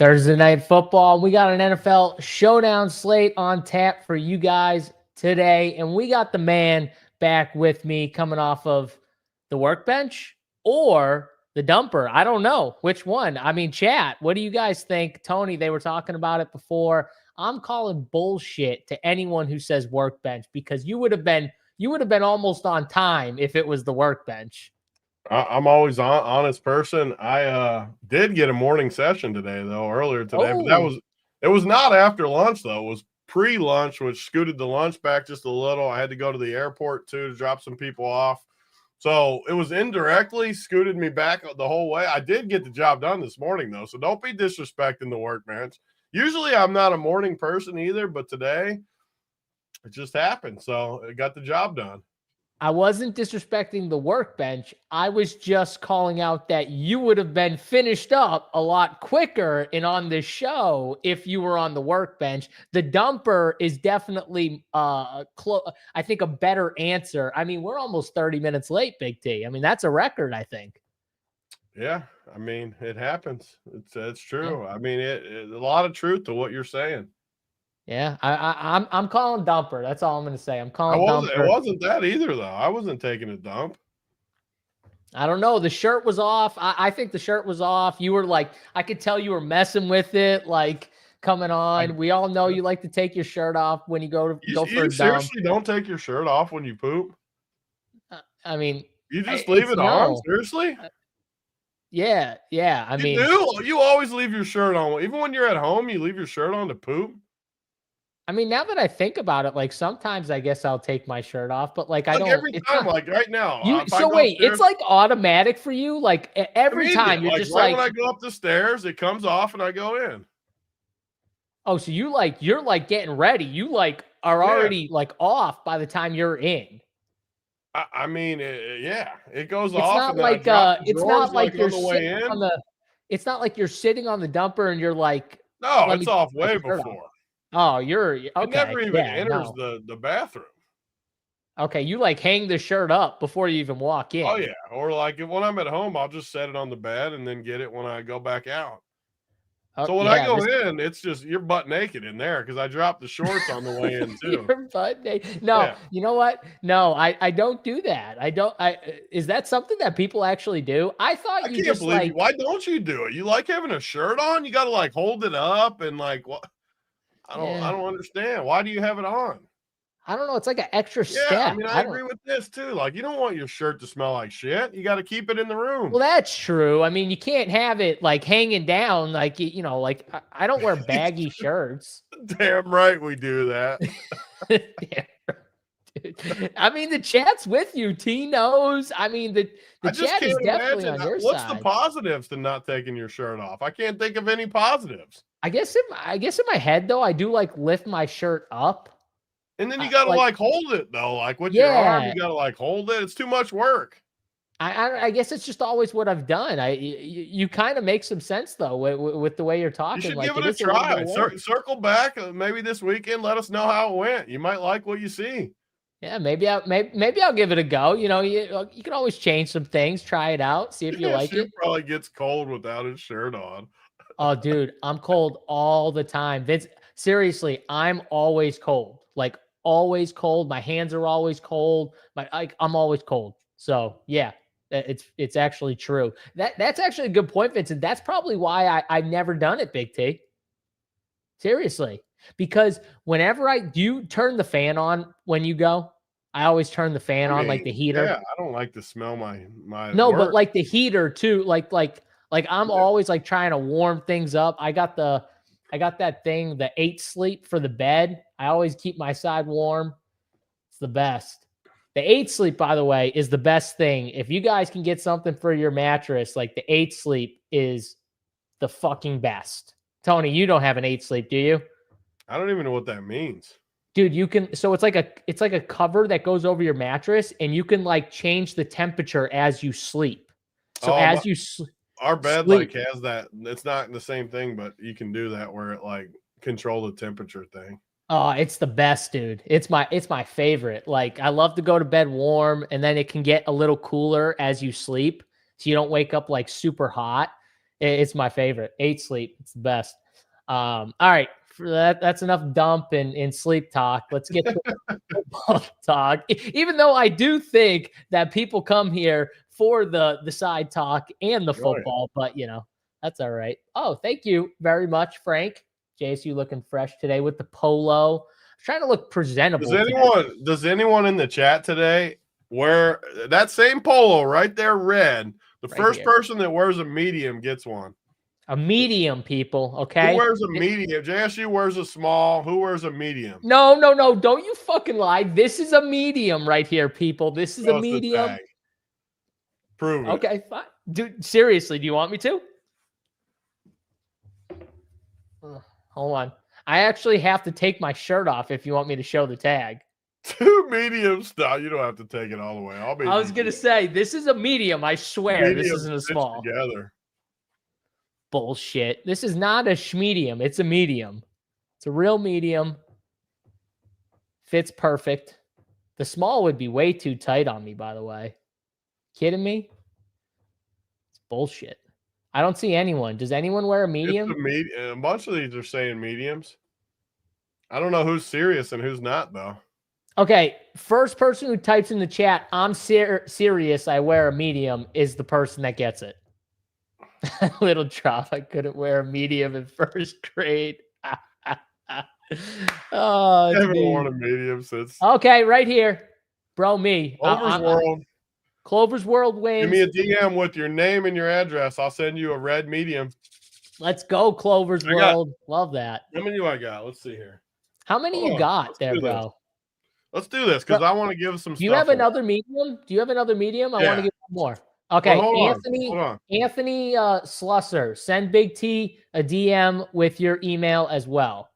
Thursday night football. We got an NFL showdown slate on tap for you guys today. And we got the man back with me coming off of the workbench or the dumper. I don't know which one. I mean, chat, what do you guys think? Tony, they were talking about it before. I'm calling bullshit to anyone who says workbench because you would have been almost on time if it was the workbench. I'm always an honest person. I did get a morning session today, though, earlier today. But it was not after lunch, though. It was pre-lunch, which scooted the lunch back just a little. I had to go to the airport, too, to drop some people off. So it was indirectly scooted me back the whole way. I did get the job done this morning, though, so don't be disrespecting the workbench. Usually I'm not a morning person either, but today it just happened. So it got the job done. I wasn't disrespecting the workbench. I was just calling out that you would have been finished up a lot quicker and on the show if you were on the workbench. The dumper is definitely, I think, a better answer. I mean, we're almost 30 minutes late, Big T. I mean, that's a record, I think. Yeah, I mean, it happens. It's true. Yeah. I mean, it a lot of truth to what you're saying. Yeah, I'm calling dumper. That's all I'm going to say. I'm calling dumper. It wasn't that either, though. I wasn't taking a dump. I don't know. The shirt was off. I think the shirt was off. You were like, I could tell you were messing with it, coming on. We all know you like to take your shirt off when you go for a dump. You seriously don't take your shirt off when you poop? I mean, you just leave it on? Seriously? Yeah. I mean, you always leave your shirt on. Even when you're at home, you leave your shirt on to poop? I mean, now that I think about it, sometimes I guess I'll take my shirt off, but I don't. Every time, right now. So wait, it's automatic for you? Every time you're just when I go up the stairs, it comes off and I go in. Oh, so you're getting ready. You are already off by the time you're in. I mean, it goes off. It's not like you're sitting on the. It's not like you're sitting on the dumper and you're like. No, it's off way before. Oh, you're okay. It never even enters the bathroom. Okay, you hang the shirt up before you even walk in. Oh yeah, or when I'm at home, I'll just set it on the bed and then get it when I go back out. So when I go in, it's just you're butt naked in there because I dropped the shorts on the way in too. You're butt naked. No, You know what? No, I don't do that. Is that something that people actually do? I thought you just believe why don't you do it? You like having a shirt on? You got to hold it up and what? I don't understand. Why do you have it on? I don't know. It's like an extra step. I mean, I agree with this too. You don't want your shirt to smell like shit. You got to keep it in the room. Well, that's true. I mean, you can't have it hanging down. I don't wear baggy shirts. Damn right we do that. I mean, the chat's with you. T knows. I mean, the chat is definitely on your side. What's the positives to not taking your shirt off? I can't think of any positives. I guess in my head though, I do lift my shirt up. And then you got to hold it though. With your arm, you got to hold it. It's too much work. I guess it's just always what I've done. You kind of make some sense though with the way you're talking. You should give it a try. Circle back maybe this weekend. Let us know how it went. You might like what you see. Yeah, maybe I'll give it a go. You can always change some things, try it out, see if you like it. Probably gets cold without his shirt on. Oh, dude, I'm cold all the time. Vince, seriously, I'm always cold. Always cold. My hands are always cold. I'm always cold. So yeah, it's actually true. That's actually a good point, Vincent. That's probably why I've never done it, Big T. Seriously. Because whenever do you turn the fan on when you go? I always turn the fan on, the heater. Yeah, I don't like to smell my No, work. But the heater too. I'm always trying to warm things up. I got that thing, the 8 sleep for the bed. I always keep my side warm. It's the best. The 8 sleep, by the way, is the best thing. If you guys can get something for your mattress, the 8 sleep is the fucking best. Tony, you don't have an 8 sleep, do you? I don't even know what that means. Dude, you can, so it's like a cover that goes over your mattress and you can change the temperature as you sleep. So as you sleep. Our bed has that. It's not the same thing, but you can do that where it control the temperature thing. Oh, it's the best, dude. It's my favorite. I love to go to bed warm and then it can get a little cooler as you sleep. So you don't wake up super hot. It's my favorite. 8 sleep. It's the best. All right. For that's enough dump and sleep talk. Let's get to football talk. Even though I do think that people come here for the side talk and the football, but that's all right. Oh, thank you very much, Frank. Jace, you looking fresh today with the polo. I'm trying to look presentable. Does anyone in the chat today wear that same polo right there, red? The first person that wears a medium gets one. A medium, people, okay? Who wears a medium? JSU wears a small. Who wears a medium? No. Don't you fucking lie. This is a medium right here, people. This is a medium. Prove it. Okay, fine. Dude, seriously, do you want me to? Hold on. I actually have to take my shirt off if you want me to show the tag. 2 mediums. No, you don't have to take it all the way. I was going to say, this is a medium. I swear this isn't a small. Together. Bullshit. This is not a schmedium. It's a medium. It's a real medium. Fits perfect. The small would be way too tight on me, by the way. Kidding me? It's bullshit. I don't see anyone. Does anyone wear a medium? A bunch of these are saying mediums. I don't know who's serious and who's not, though. Okay, first person who types in the chat, I'm serious, I wear a medium, is the person that gets it. Little drop. I couldn't wear a medium in first grade. Oh, I haven't worn a medium since. Okay, right here. Bro, me. Clover's World. Clover's World wins. Give me a DM with your name and your address. I'll send you a red medium. Let's go, Clover's World. Love that. How many do I got? Let's see here. How many you got there, bro? Let's do this because I want to give some stuff. Do you have another medium? I want to give one more. Okay, Anthony Slusser, send Big T a DM with your email as well.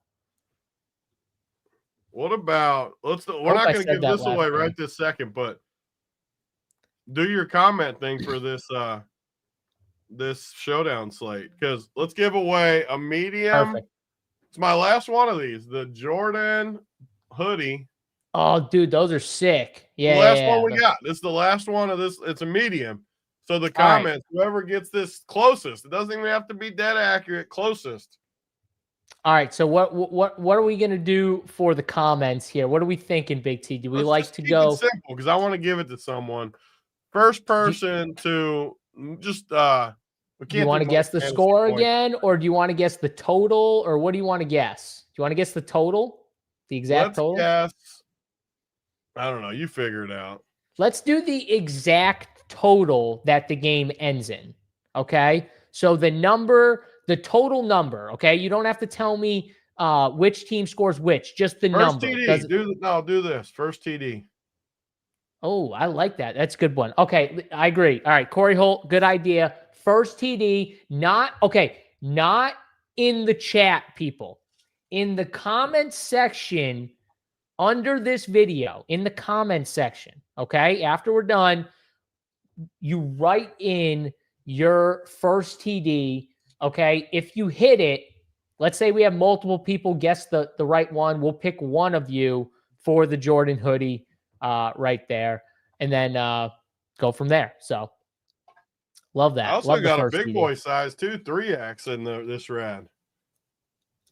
What about we're not going to give this away right this second, but do your comment thing for this this showdown slate, because let's give away a medium. Perfect. It's my last one of these, the Jordan hoodie. Oh, dude, those are sick. Yeah, the last one we got. This is the last one of this. It's a medium. So the comments, whoever gets this closest, it doesn't even have to be dead accurate, closest. All right. So what are we gonna do for the comments here? What are we thinking, Big T? Do we like to go simple? Because I want to give it to someone. First person to just do you want to guess the score again, or do you want to guess the total, or what do you want to guess? Do you want to guess the total? The exact total? Guess. I don't know. You figure it out. Let's do the exact total that the game ends in. Okay. So the total number. Okay. You don't have to tell me which team scores which, just the first number. TD. Do this. First TD. Oh, I like that. That's a good one. Okay. I agree. All right. Corey Holt, good idea. First TD, not in the chat, people. In the comment section under this video, in the comment section, okay? After we're done, you write in your first TD, okay? If you hit it, let's say we have multiple people guess the right one. We'll pick one of you for the Jordan hoodie right there, and then go from there. So, love that. I also got a big boy size too, 3X in this rad.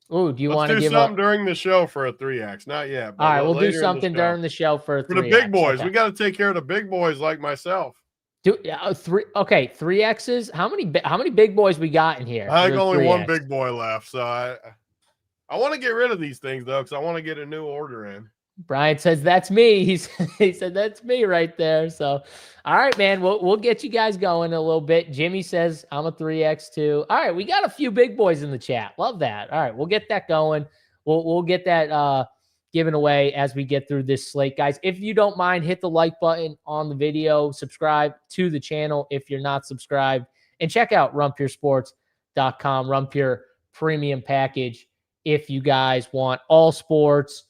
Oh, do you want to do something during the show for a 3X? Not yet. All right, we'll do something during the show for a 3X. For the big boys, we got to take care of the big boys like myself. Okay, 3Xs. How many big boys we got in here? I think only 3X. One big boy left, so I want to get rid of these things though, because I want to get a new order in. Brian says that's me. He said that's me right there. So, all right, man, we'll get you guys going a little bit. Jimmy says I'm a 3X too. All right, we got a few big boys in the chat. Love that. All right, we'll get that going. We'll get that given away as we get through this slate, guys. If you don't mind, hit the like button on the video. Subscribe to the channel if you're not subscribed, and check out runpuresports.com, Runpure Premium Package. If you guys want all sports,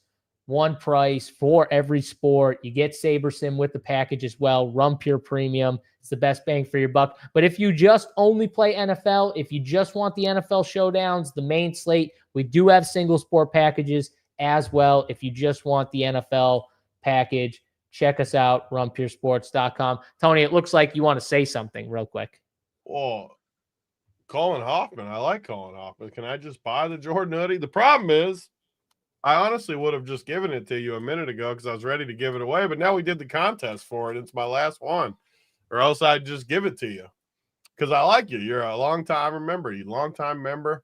one price for every sport. You get SaberSim with the package as well. Runpure Premium. It's the best bang for your buck. But if you just only play NFL, if you just want the NFL showdowns, the main slate, we do have single sport packages as well. If you just want the NFL package, check us out, runpuresports.com. Tony, it looks like you want to say something real quick. Well, Colin Hoffman. I like Colin Hoffman. Can I just buy the Jordan hoodie? The problem is, I honestly would have just given it to you a minute ago because I was ready to give it away. But now we did the contest for it. It's my last one, or else I'd just give it to you because I like you. You're a long-time member.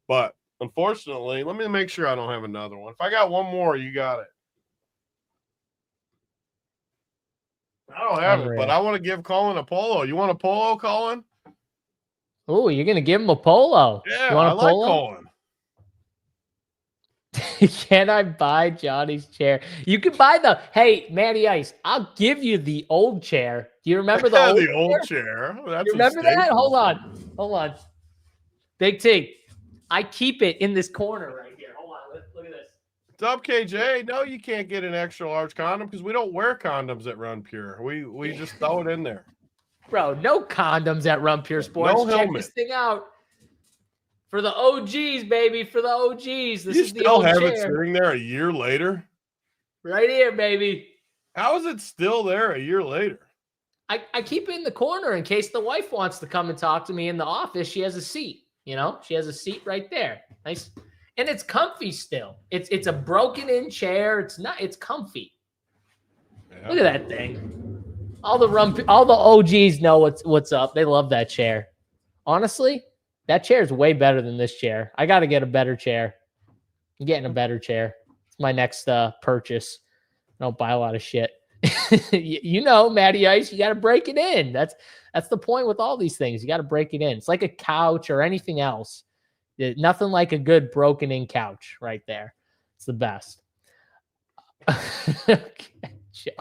But unfortunately, let me make sure I don't have another one. If I got one more, you got it. I don't have it, but I want to give Colin a polo. You want a polo, Colin? Oh, you're going to give him a polo? Yeah, you want I a polo? like Colin. Can I buy Johnny's chair? You can buy hey, Matty Ice, I'll give you the old chair. Do you remember the old chair? That's you remember that? Hold on. Big T, I keep it in this corner right here. Hold on, look at this. What's up, KJ? No, you can't get an extra large condom because we don't wear condoms at Run Pure. We just throw it in there. Bro, no condoms at Run Pure Sports. No Check helmet. this thing out. For the OGs, baby. For the OGs. This is the still old have chair. it sitting there a year later? Right here, baby. How is it still there a year later? I keep it in the corner in case the wife wants to come and talk to me in the office. She has a seat. She has a seat right there. Nice. And it's comfy still. It's a broken in chair. It's comfy. Yeah. Look at that thing. All the OGs know what's up. They love that chair. Honestly, that chair is way better than this chair. I got to get a better chair. I'm getting a better chair. It's my next purchase. I don't buy a lot of shit. Matty Ice, you got to break it in. That's the point with all these things. You got to break it in. It's like a couch or anything else. Nothing like a good broken in couch right there. It's the best. Okay, Joe.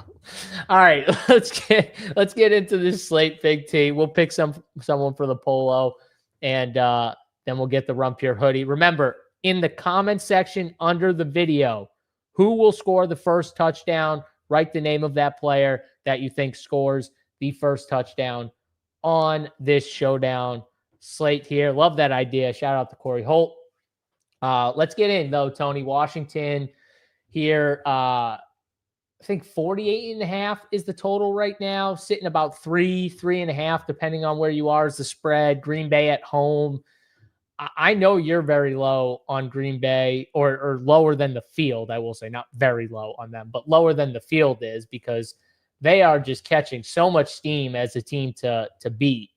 All right, let's get into this slate, Big T. We'll pick someone for the polo, and then we'll get the Run Pure hoodie. Remember, in the comment section under the video, who will score the first touchdown? Write the name of that player that you think scores the first touchdown on this Showdown slate here. Love that idea. Shout out to Corey Holt. Let's get in, though, Tony. Washington here. I think 48.5 is the total right now, sitting about 3.5, depending on where you are, is the spread. Green Bay at home. I know you're very low on Green Bay, or lower than the field, I will say. Not very low on them, but lower than the field is, because they are just catching so much steam as a team to beat.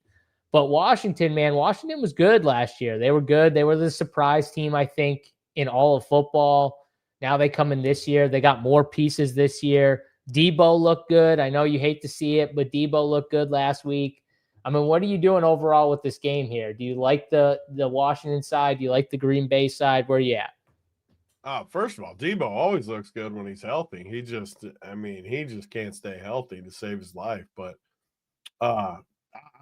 But Washington, man, Washington was good last year. They were good. They were the surprise team, I think, in all of football. Now they come in this year. They got more pieces this year. Debo looked good. I know you hate to see it, but Debo looked good last week. I mean, what are you doing overall with this game here? Do you like the Washington side? Do you like the Green Bay side? Where are you at? First of all, Debo always looks good when he's healthy. He just can't stay healthy to save his life. But I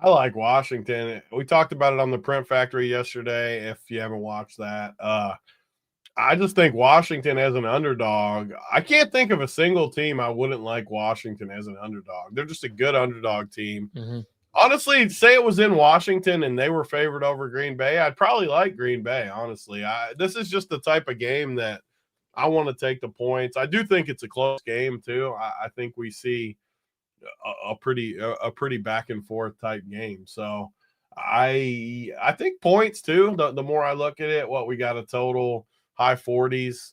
like Washington. We talked about it on the Print Factory yesterday. If you haven't watched that, I just think Washington as an underdog. I can't think of a single team I wouldn't like Washington as an underdog. They're just a good underdog team. Mm-hmm. Honestly, say it was in Washington and they were favored over Green Bay, I'd probably like Green Bay, honestly. This is just the type of game that I want to take the points. I do think it's a close game, too. I think we see a pretty back and forth type game. So I think points, too. The more I look at it, we got a total high 40s.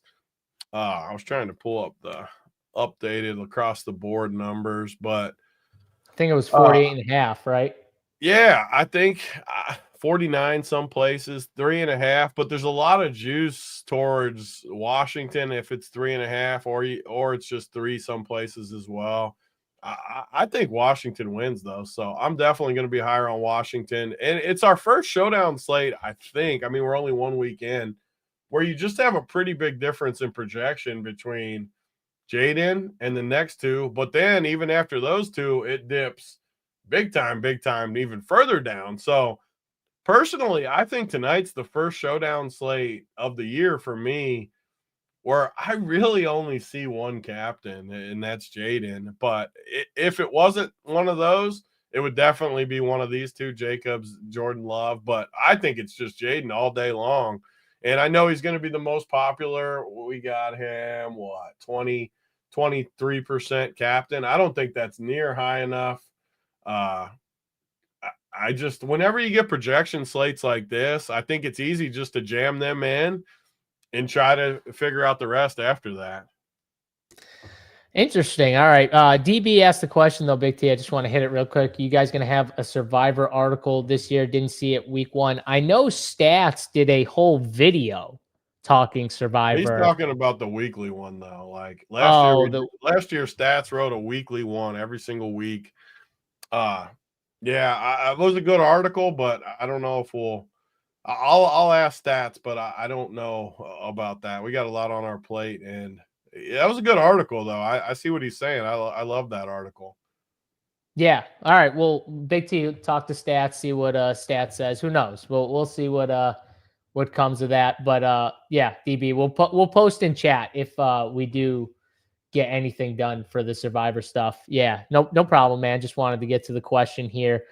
I was trying to pull up the updated across the board numbers, but I think it was 48.5, right? Yeah, I think 49 some places, 3.5, but there's a lot of juice towards Washington if it's 3.5 or it's just 3 some places as well. I think Washington wins, though, so I'm definitely going to be higher on Washington. And it's our first Showdown slate, I think. I mean, we're only 1 week in, where you just have a pretty big difference in projection between Jaden and the next two, but then even after those two, it dips big time, even further down. So personally, I think tonight's the first Showdown slate of the year for me where I really only see one captain, and that's Jaden. But if it wasn't one of those, it would definitely be one of these two, Jacobs, Jordan Love. But I think it's just Jaden all day long. And I know he's going to be the most popular. We got him, 23% captain. I don't think that's near high enough. I I just, whenever you get projection slates like this, I think it's easy just to jam them in and try to figure out the rest after that. Interesting. All right. DB asked the question though, Big T. I just want to hit it real quick. You guys going to have a Survivor article this year? Didn't see it week 1. I know Stats did a whole video talking Survivor. He's talking about the weekly one though. Like last year Stats wrote a weekly one every single week. Yeah, it was a good article, but I don't know if I'll ask Stats, but I don't know about that. We got a lot on our plate, and yeah, that was a good article, though. I see what he's saying. I love that article. Yeah. All right. Well, Big T, talk to Stats, see what Stats says. Who knows? We'll see what comes of that. But yeah, DB, we'll post in chat if we do get anything done for the Survivor stuff. Yeah. No problem, man. Just wanted to get to the question here.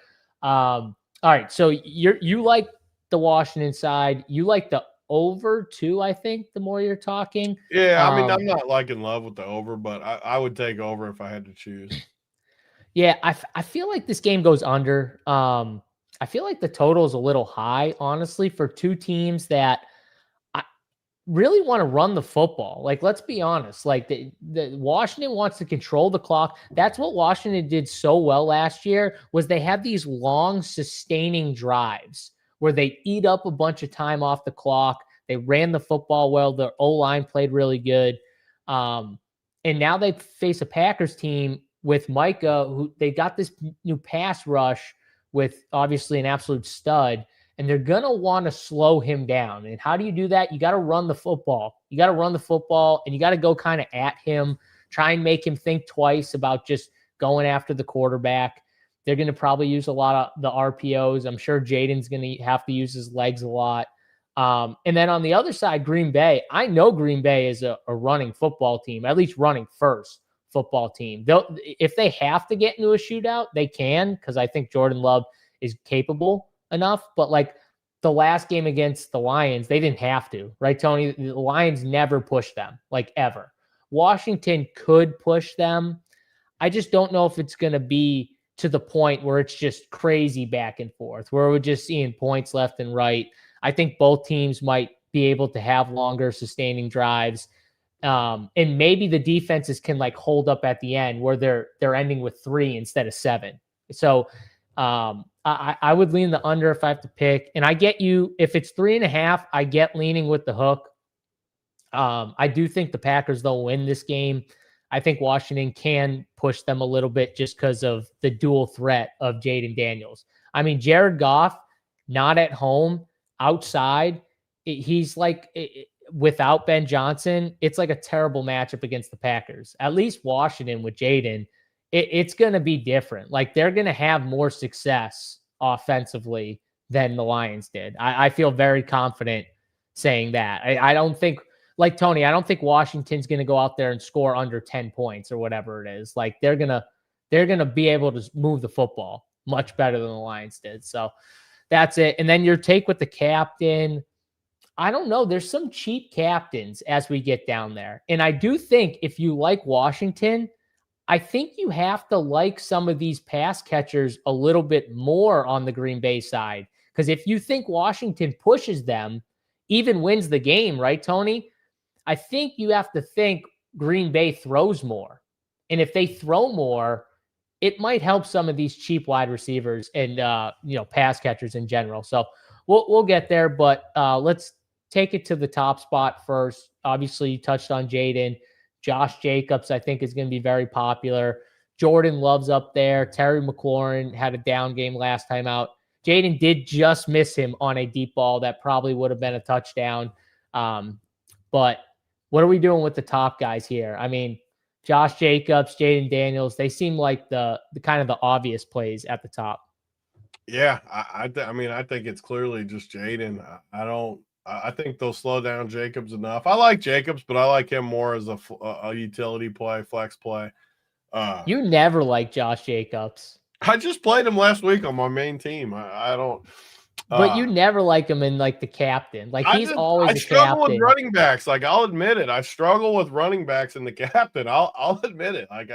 All right. So you like the Washington side. You like the over too, I think, the more you're talking. Yeah, I mean, I'm not like in love with the over, but I would take over if I had to choose. Yeah, I feel like this game goes under. I feel like the total is a little high, honestly, for two teams that I really want to run the football. Like, let's be honest. Like, the Washington wants to control the clock. That's what Washington did so well last year, was they had these long, sustaining drives where they eat up a bunch of time off the clock. They ran the football well. Their O-line played really good. And now they face a Packers team with Micah, who they got this new pass rush with obviously an absolute stud, and they're going to want to slow him down. And how do you do that? You got to run the football. You got to run the football, and you got to go kind of at him, try and make him think twice about just going after the quarterback. They're going to probably use a lot of the RPOs. I'm sure Jaden's going to have to use his legs a lot. And then on the other side, Green Bay, I know Green Bay is a running football team, at least running first football team. If they have to get into a shootout, they can, because I think Jordan Love is capable enough. But like the last game against the Lions, they didn't have to, right, Tony? The Lions never pushed them, like ever. Washington could push them. I just don't know if it's going to be to the point where it's just crazy back and forth, where we're just seeing points left and right. I think both teams might be able to have longer sustaining drives. And maybe the defenses can like hold up at the end where they're ending with 3 instead of 7. So I would lean the under if I have to pick. And I get you, if it's 3.5, I get leaning with the hook. I do think the Packers, though, win this game. I think Washington can push them a little bit just because of the dual threat of Jaden Daniels. I mean, Jared Goff, not at home, outside, he's like, without Ben Johnson, it's like a terrible matchup against the Packers. At least Washington with Jaden, it's going to be different. Like, they're going to have more success offensively than the Lions did. I feel very confident saying that. I don't think, like Tony, I don't think Washington's going to go out there and score under 10 points or whatever it is. Like, they're going to be able to move the football much better than the Lions did. So that's it. And then your take with the captain, I don't know. There's some cheap captains as we get down there. And I do think if you like Washington, I think you have to like some of these pass catchers a little bit more on the Green Bay side. Because if you think Washington pushes them, even wins the game, right, Tony? I think you have to think Green Bay throws more. And if they throw more, it might help some of these cheap wide receivers and pass catchers in general. So we'll get there, but let's take it to the top spot first. Obviously, you touched on Jaden. Josh Jacobs, I think, is going to be very popular. Jordan Love's up there. Terry McLaurin had a down game last time out. Jaden did just miss him on a deep ball that probably would have been a touchdown. But what are we doing with the top guys here? I mean, Josh Jacobs, Jaden Daniels, they seem like the kind of the obvious plays at the top. Yeah, I think it's clearly just Jaden. I think they'll slow down Jacobs enough. I like Jacobs, but I like him more as a utility play, flex play. You never like Josh Jacobs. I just played him last week on my main team. I don't. But you never like him in like the captain. Like he's always a captain. I struggle with running backs. Like, I'll admit it. I struggle with running backs in the captain. I'll admit it. Like,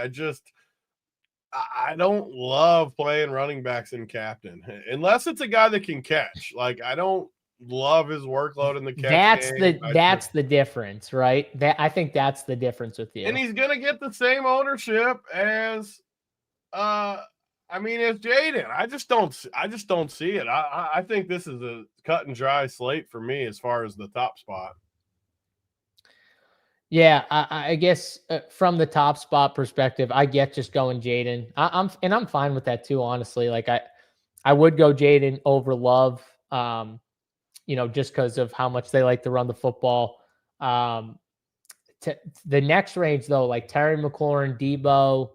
I don't love playing running backs in captain unless it's a guy that can catch. Like, I don't love his workload in the catch game. That's the difference, right? I think that's the difference with you. And he's gonna get the same ownership as as Jaden. I just don't see it. I think this is a cut and dry slate for me as far as the top spot. Yeah, I guess from the top spot perspective, I get just going Jaden. I'm fine with that too, honestly. Like I would go Jaden over Love, just because of how much they like to run the football. The next range though, like Terry McLaurin, Debo,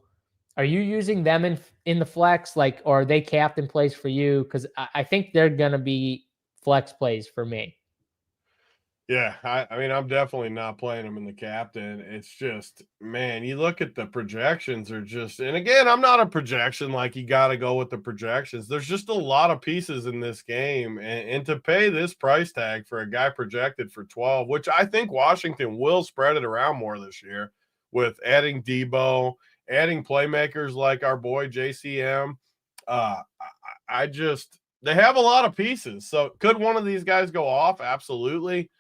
are you using them in the flex? Like, or are they captain plays for you? Because I think they're gonna be flex plays for me. Yeah, I'm definitely not playing him in the captain. It's just, man, you look at the projections are just, and again, I'm not a projection, like you got to go with the projections. There's just a lot of pieces in this game. And to pay this price tag for a guy projected for 12, which I think Washington will spread it around more this year with adding Debo, adding playmakers like our boy JCM. They have a lot of pieces. So could one of these guys go off? Absolutely.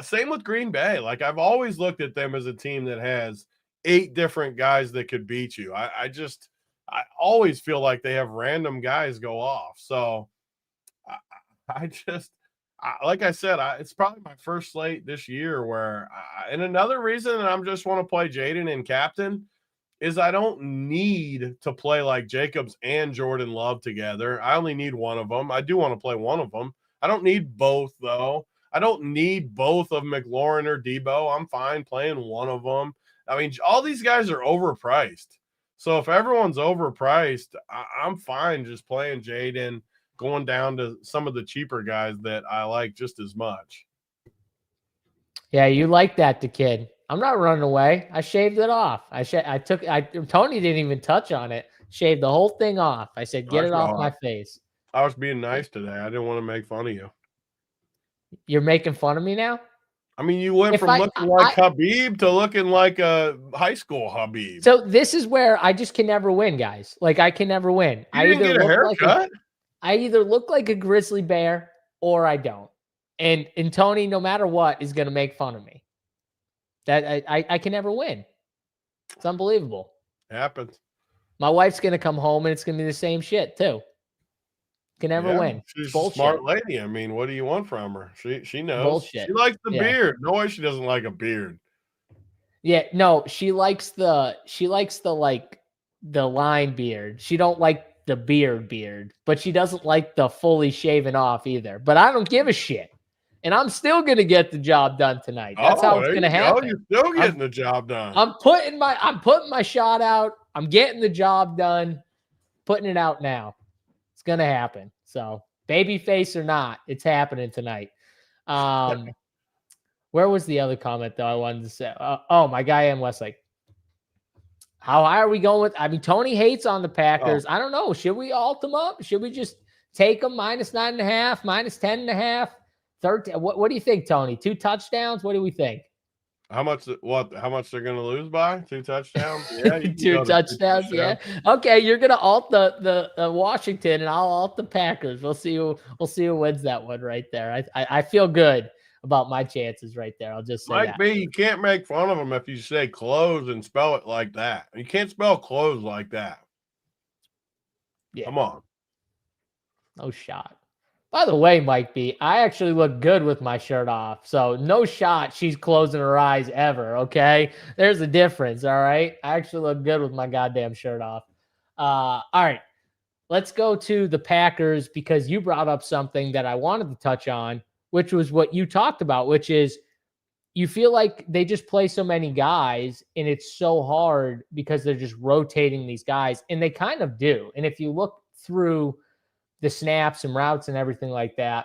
Same with Green Bay. Like, I've always looked at them as a team that has 8 different guys that could beat you. I always feel like they have random guys go off. So like I said, it's probably my first slate this year where, and another reason that I'm just want to play Jaden and captain is I don't need to play like Jacobs and Jordan Love together. I only need one of them. I do want to play one of them. I don't need both though. I don't need both of McLaurin or Debo. I'm fine playing one of them. I mean, all these guys are overpriced. So if everyone's overpriced, I'm fine just playing Jaden, going down to some of the cheaper guys that I like just as much. Yeah, you like that, the kid. I'm not running away. I shaved it off. Tony didn't even touch on it. Shaved the whole thing off. I said, get it off my face. I was being nice today. I didn't want to make fun of you. You're making fun of me now? I mean, you went from looking like Habib to looking like a high school Habib. So this is where I just can never win, guys. Like, I can never win. You didn't get a haircut? I either look like a grizzly bear or I don't. And Tony, no matter what, is going to make fun of me. That I can never win. It's unbelievable. Happens. My wife's going to come home and it's going to be the same shit too. Can never win. She's a smart lady. I mean, what do you want from her? She knows. Bullshit. She likes the beard. No way she doesn't like a beard. Yeah, no, she likes the like the line beard. She don't like the beard, but she doesn't like the fully shaven off either. But I don't give a shit. And I'm still gonna get the job done tonight. That's how it's gonna happen. You're still getting the job done. I'm putting my shot out. I'm getting the job done. Putting it out now. It's gonna happen. So baby face or not, it's happening tonight. Where was the other comment though I wanted to say? My guy M. Westlake. How high are we going with? I mean, Tony hates on the Packers. I don't know. Should we alt them up? Should we just take them -9.5, -10.5, 13? What do you think, Tony? 2 touchdowns? What do we think? How much they're going to lose by? 2 touchdowns? Yeah, 2 touchdowns. Yeah. Okay, you're going to alt the Washington, and I'll alt the Packers. We'll see who wins that one right there. I feel good about my chances right there. I'll just say Mike B, you can't make fun of them if you say close and spell it like that. You can't spell close like that. Yeah. Come on. No shot. By the way, Mike B, I actually look good with my shirt off. So no shot she's closing her eyes ever, okay? There's a difference, all right? I actually look good with my goddamn shirt off. All right. Let's go to the Packers because you brought up something that I wanted to touch on, which was what you talked about, which is you feel like they just play so many guys and it's so hard because they're just rotating these guys, and they kind of do. And if you look through the snaps and routes and everything like that,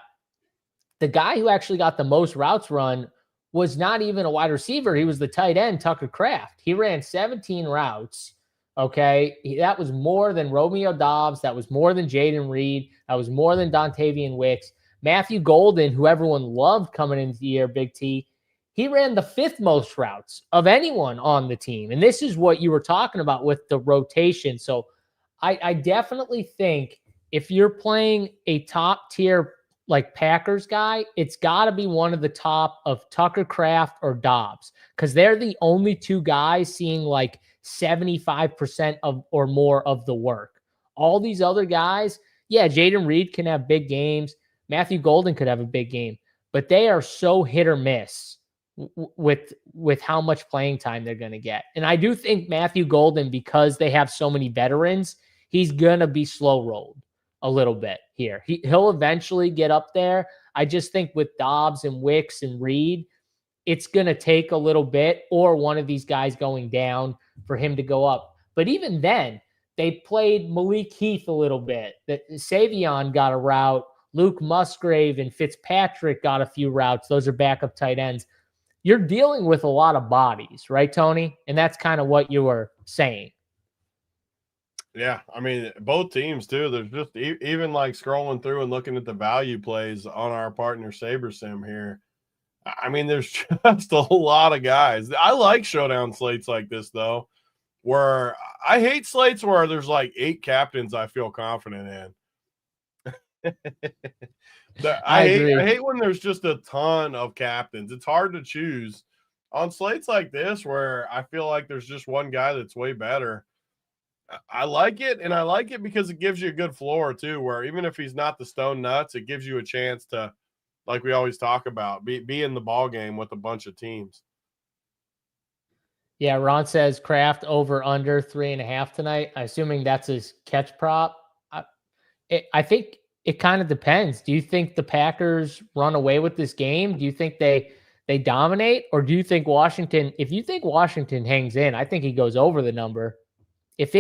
the guy who actually got the most routes run was not even a wide receiver. He was the tight end, Tucker Kraft. He ran 17 routes. Okay. That was more than Romeo Dobbs. That was more than Jaden Reed. That was more than Dontavian Wicks. Matthew Golden, who everyone loved coming into the year, Big T, he ran the 5th most routes of anyone on the team. And this is what you were talking about with the rotation. So I definitely think if you're playing a top tier like Packers guy, it's got to be one of the top of Tucker Kraft or Dobbs, because they're the only two guys seeing like 75% of or more of the work. All these other guys, yeah, Jaden Reed can have big games. Matthew Golden could have a big game, but they are so hit or miss with how much playing time they're going to get. And I do think Matthew Golden, because they have so many veterans, he's going to be slow rolled a little bit here. He'll eventually get up there. I just think with Dobbs and Wicks and Reed, it's going to take a little bit, or one of these guys going down for him to go up. But even then, they played Malik Heath a little bit. That Savion got a route. Luke Musgrave and Fitzpatrick got a few routes. Those are backup tight ends. You're dealing with a lot of bodies, right, Tony? And that's kind of what you were saying. Yeah, I mean, both teams too. There's just even like scrolling through and looking at the value plays on our partner SaberSim here. I mean, there's just a lot of guys. I like showdown slates like this though, where I hate slates where there's like 8 captains I feel confident in. I hate when there's just a ton of captains. It's hard to choose on slates like this where I feel like there's just one guy that's way better. I like it, and I like it because it gives you a good floor too, where even if he's not the stone nuts, it gives you a chance to, like we always talk about, be in the ball game with a bunch of teams. Yeah, Ron says Kraft over under 3.5 tonight. Assuming that's his catch prop. I think it kind of depends. Do you think the Packers run away with this game? Do you think they dominate, or do you think Washington? If you think Washington hangs in, I think he goes over the number. If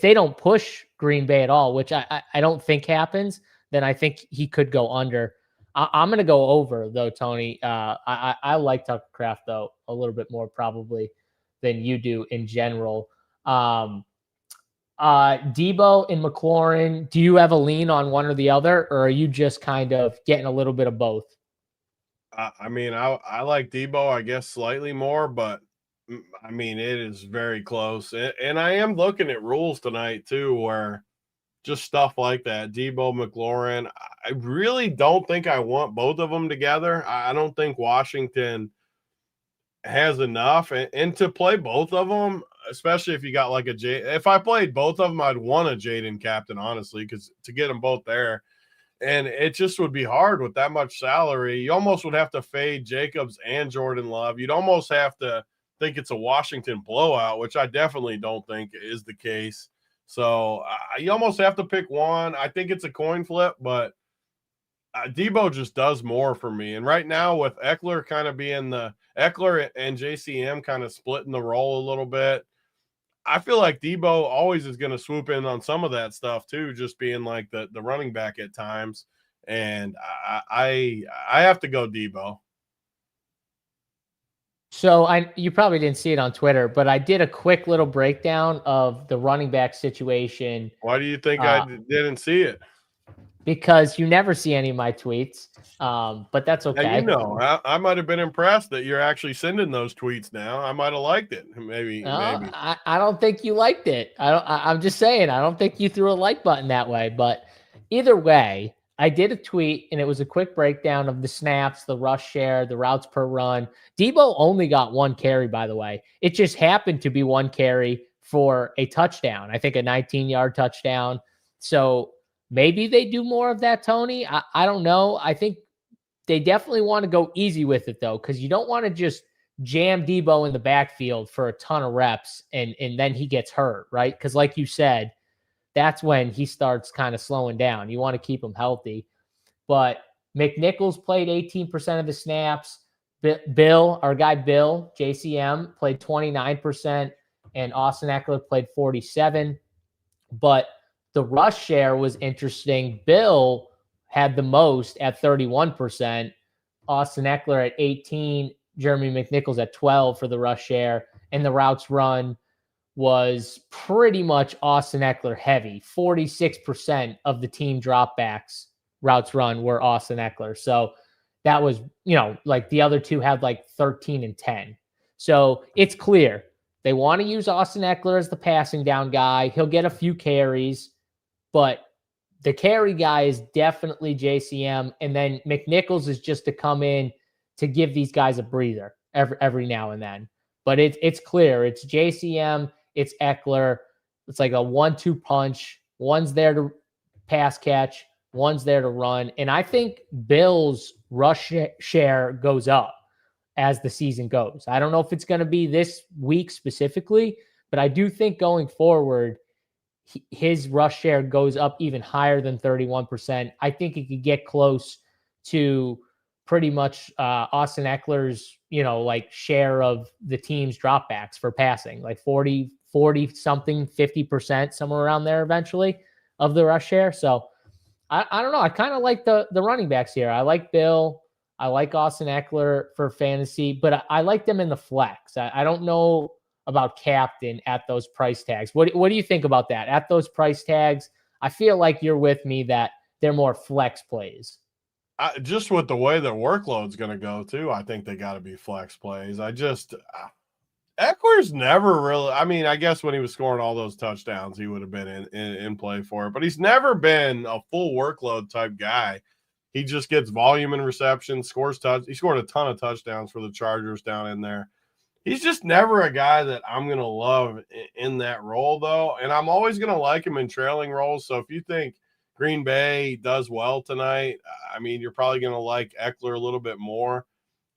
they don't push Green Bay at all, which I don't think happens, then I think he could go under. I'm going to go over though, Tony. I like Tucker Kraft though a little bit more probably than you do in general. Debo and McLaurin, do you have a lean on one or the other, or are you just kind of getting a little bit of both? I mean, I like Debo, I guess, slightly more, but I mean, it is very close. And I am looking at rules tonight too, where just stuff like that, Debo, McLaurin, I really don't think I want both of them together. I don't think Washington has enough. And to play both of them, especially if you got like if I played both of them, I'd want a Jaden captain, honestly, because to get them both there. And it just would be hard with that much salary. You almost would have to fade Jacobs and Jordan Love. You'd almost have to think it's a Washington blowout, which I definitely don't think is the case. So you almost have to pick one. I think it's a coin flip, but Debo just does more for me. And right now with Eckler kind of being Eckler and JCM kind of splitting the role a little bit, I feel like Debo always is going to swoop in on some of that stuff too, just being like the running back at times. And I have to go Debo. So you probably didn't see it on Twitter, but I did a quick little breakdown of the running back situation. Why do you think I didn't see it? Because you never see any of my tweets, but that's okay. Now, you know, I might have been impressed that you're actually sending those tweets now. I might have liked it. Maybe. I don't think you liked it. I'm just saying, I don't think you threw a like button that way. But either way, I did a tweet, and it was a quick breakdown of the snaps, the rush share, the routes per run. Debo only got 1 carry, by the way. It just happened to be 1 carry for a touchdown. I think a 19-yard touchdown. So maybe they do more of that, Tony. I don't know. I think they definitely want to go easy with it, though, because you don't want to just jam Debo in the backfield for a ton of reps and then he gets hurt, right? Because like you said, that's when he starts kind of slowing down. You want to keep him healthy. But McNichols played 18% of the snaps. Bill, our guy Bill, JCM, played 29%, and Austin Eckler played 47%. But the rush share was interesting. Bill had the most at 31%, Austin Eckler at 18%, Jeremy McNichols at 12% for the rush share, and the routes run was pretty much Austin Eckler heavy. 46% of the team dropbacks routes run were Austin Eckler. So that was, like the other two had like 13 and 10. So it's clear They want to use Austin Eckler as the passing down guy. He'll get a few carries, but the carry guy is definitely JCM. And then McNichols is just to come in to give these guys a breather every now and then. But it's clear. It's JCM, it's Eckler. It's like a 1-2 punch. One's there to pass catch, one's there to run. And I think Bill's rush share goes up as the season goes. I don't know if it's going to be this week specifically, but I do think going forward, his rush share goes up even higher than 31%. I think it could get close to pretty much Austin Eckler's, like share of the team's dropbacks for passing, like 40 something, 50%, somewhere around there eventually of the rush share. So I don't know. I kind of like the running backs here. I like Bill. I like Austin Eckler for fantasy, but I like them in the flex. I don't know about captain at those price tags. What do you think about that? At those price tags, I feel like you're with me that they're more flex plays. Just with the way their workload's going to go too, I think they got to be flex plays. Eckler's never really, I guess when he was scoring all those touchdowns, he would have been in play for it, but he's never been a full workload type guy. He just gets volume and reception, scores he scored a ton of touchdowns for the Chargers down in there. He's just never a guy that I'm going to love in that role, though, and I'm always going to like him in trailing roles. So if you think Green Bay does well tonight, you're probably going to like Eckler a little bit more.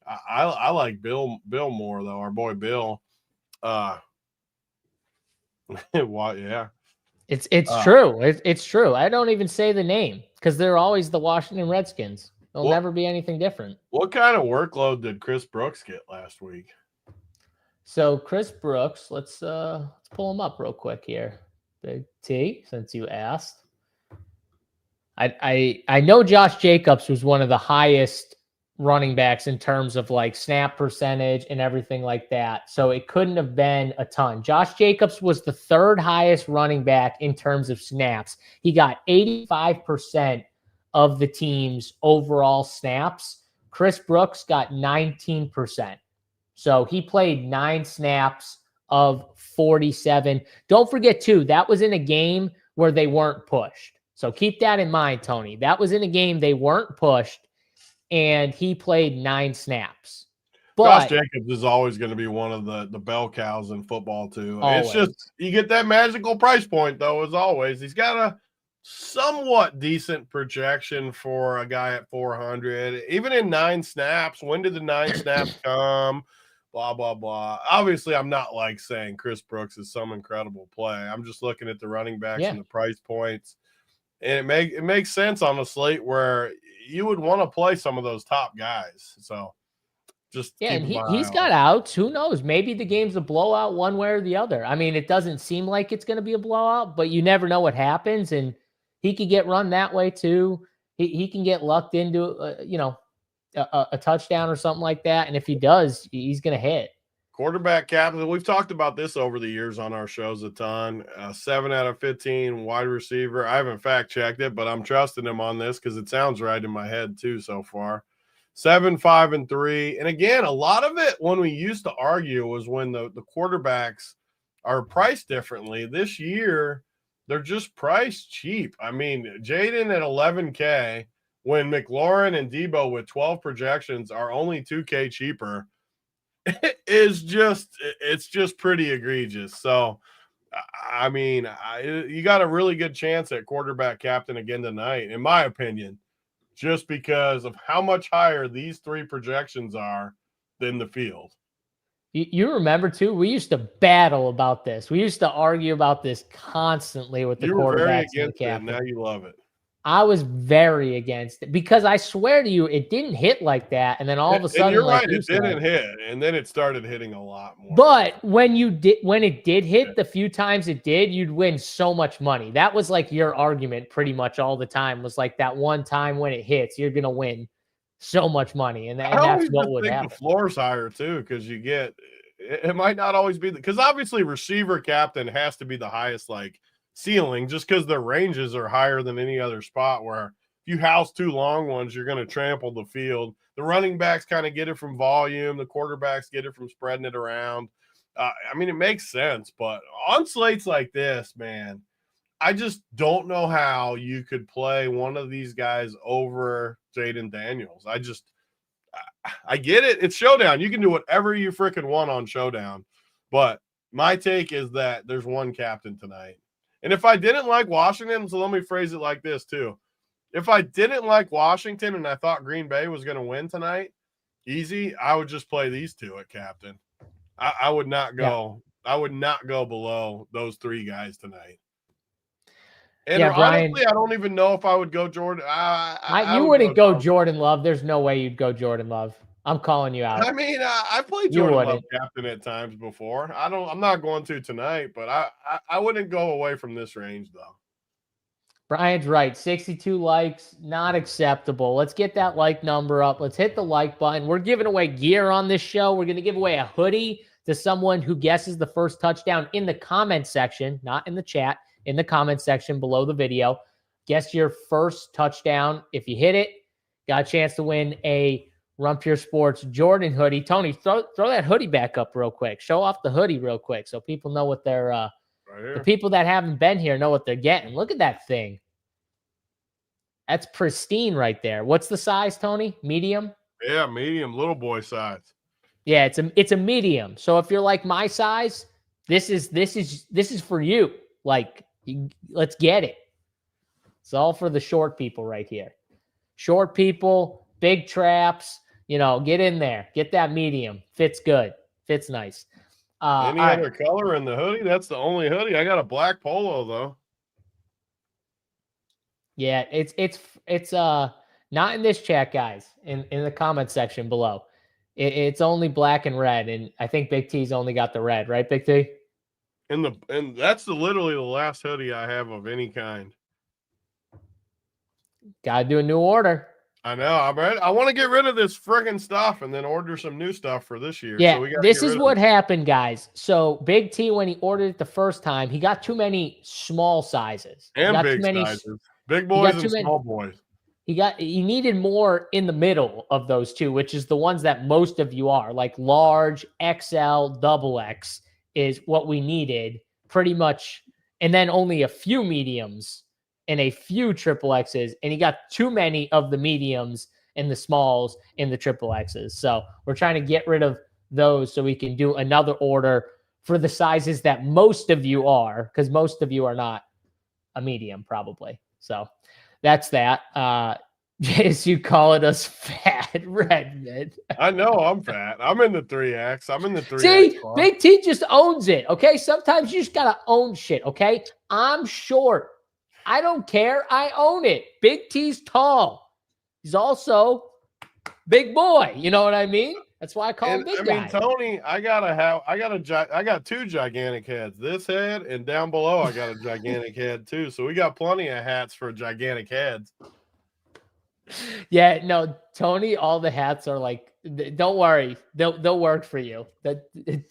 I like Bill more, though, our boy Bill. Well, yeah. It's true. It's true. I don't even say the name because they're always the Washington Redskins. They'll never be anything different. What kind of workload did Chris Brooks get last week? So Chris Brooks, let's pull him up real quick here. Big T, since you asked. I know Josh Jacobs was one of the highest running backs in terms of like snap percentage and everything like that. So it couldn't have been a ton. Josh Jacobs was the third highest running back in terms of snaps. He got 85% of the team's overall snaps. Chris Brooks got 19%. So he played 9 snaps of 47. Don't forget too, that was in a game where they weren't pushed. So keep that in mind, Tony. That was in a game they weren't pushed, and he played 9 snaps. Josh Jacobs is always going to be one of the bell cows in football, too. Always. It's just you get that magical price point, though, as always. He's got a somewhat decent projection for a guy at 400. Even in 9 snaps, when did the 9 snaps come? Blah, blah, blah. Obviously, I'm not like saying Chris Brooks is some incredible play. I'm just looking at the running backs and the price points. And it makes sense on a slate where you would want to play some of those top guys. So just and he's got outs. Who knows? Maybe the game's a blowout one way or the other. It doesn't seem like it's going to be a blowout, but you never know what happens. And he could get run that way too. He can get lucked into a touchdown or something like that. And if he does, he's going to hit. Quarterback captain. We've talked about this over the years on our shows a ton. 7 out of 15 wide receiver. I haven't fact checked it, but I'm trusting him on this because it sounds right in my head too so far. 7, 5, and 3. And again, a lot of it when we used to argue was when the quarterbacks are priced differently. This year, they're just priced cheap. Jaden at $11K when McLaurin and Debo with 12 projections are only $2K cheaper. It's just pretty egregious. So, you got a really good chance at quarterback captain again tonight, in my opinion, just because of how much higher these 3 projections are than the field. You remember, too, we used to battle about this. We used to argue about this constantly with the quarterbacks and the captain. Now you love it. I was very against it because I swear to you, it didn't hit like that. And then all of a sudden, you're right, it didn't hit. And then it started hitting a lot more. But when it did hit the few times it did, you'd win so much money. That was like your argument pretty much all the time, was like that one time when it hits, you're going to win so much money. And that's what would happen. The floor's higher too, because you get, it might not always be, because obviously receiver captain has to be the highest ceiling, just because their ranges are higher than any other spot, where if you house 2 long ones, you're going to trample the field. The running backs kind of get it from volume. The quarterbacks get it from spreading it around. I mean, it makes sense, but on slates like this, man, I just don't know how you could play one of these guys over Jaden Daniels. I get it. It's Showdown. You can do whatever you freaking want on Showdown. But my take is that there's one captain tonight. And if I didn't like Washington, so let me phrase it like this too. If I didn't like Washington and I thought Green Bay was going to win tonight, easy, I would just play these two at captain. I would not go. Yeah. I would not go below those three guys tonight. And Brian, honestly, I don't even know if I would go Jordan. You wouldn't go Jordan Love. There's no way you'd go Jordan Love. I'm calling you out. I mean, I played Jordan Love captain at times before. I'm not going to tonight, but I wouldn't go away from this range though. Brian's right. 62 likes, not acceptable. Let's get that like number up. Let's hit the like button. We're giving away gear on this show. We're going to give away a hoodie to someone who guesses the first touchdown in the comment section, not in the chat, in the comment section below the video. Guess your first touchdown. If you hit it, got a chance to win a Run Pure Sports Jordan hoodie. Tony, throw that hoodie back up real quick. Show off the hoodie real quick so people know what they're right, the people that haven't been here know what they're getting. Look at that thing. That's pristine right there. What's the size, Tony? Medium? Yeah, medium, little boy size. Yeah, it's a medium. So if you're like my size, this is for you. Like, let's get it. It's all for the short people right here. Short people, big traps, get in there. Get that medium. Fits good. Fits nice. Any other color in the hoodie? That's the only hoodie. I got a black polo though. Yeah, it's not in this chat, guys. In the comment section below, it's only black and red, and I think Big T's only got the red, right, Big T? And that's literally the last hoodie I have of any kind. Gotta do a new order. I know. I'm ready. I want to get rid of this friggin' stuff and then order some new stuff for this year. Yeah, so this is what happened, guys. So Big T, when he ordered it the first time, he got too many small sizes. And big sizes. Big boys and small boys. He needed more in the middle of those two, which is the ones that most of you are. Like large, XL, XX is what we needed pretty much. And then only a few mediums and a few triple X's. And he got too many of the mediums and the smalls in the triple X's. So we're trying to get rid of those so we can do another order for the sizes that most of you are, because most of you are not a medium probably. So that's that. Jace, you calling us fat, Redmond. I know I'm fat. I'm in the 3X. I'm in the 3X. See, bar. Big T just owns it, okay? Sometimes you just got to own shit, okay? I'm short. I don't care. I own it. Big T's tall. He's also big boy. You know what I mean? That's why I call him big guy. I mean, Tony, I got two gigantic heads. This head and down below, I got a gigantic head too. So we got plenty of hats for gigantic heads. Yeah, no, Tony, all the hats are like, don't worry, they'll work for you.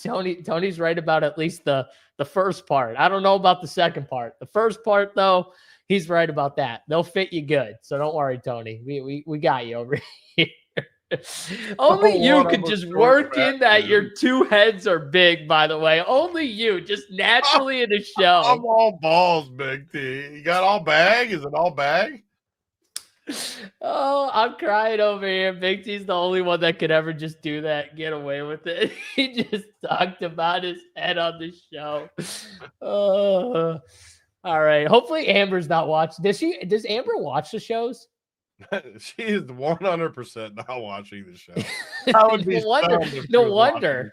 Tony's right about at least the first part. I don't know about the second part. The first part though, he's right about that. They'll fit you good. So don't worry, Tony. We got you over here. Only you could just work in that your two heads are big, by the way. Only you, just naturally in a show. I'm all balls, Big T. You got all bag? Is it all bag? Oh, I'm crying over here. Big T's the only one that could ever just do that and get away with it. He just talked about his head on the show. Oh, all right. Hopefully Amber's not watching. Does Amber watch the shows? She is 100% not watching the show. No wonder.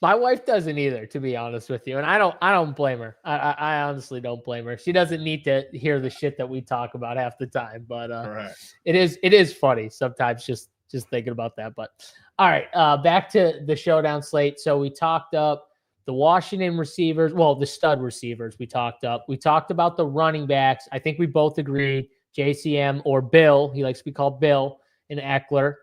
My wife doesn't either, to be honest with you, and I don't blame her. I honestly don't blame her. She doesn't need to hear the shit that we talk about half the time, but it is funny sometimes just thinking about that. But all right, back to the Showdown slate. So we talked up the Washington receivers, well, the stud receivers. We talked about the running backs. I think we both agreed. JCM or Bill, he likes to be called Bill, and Eckler.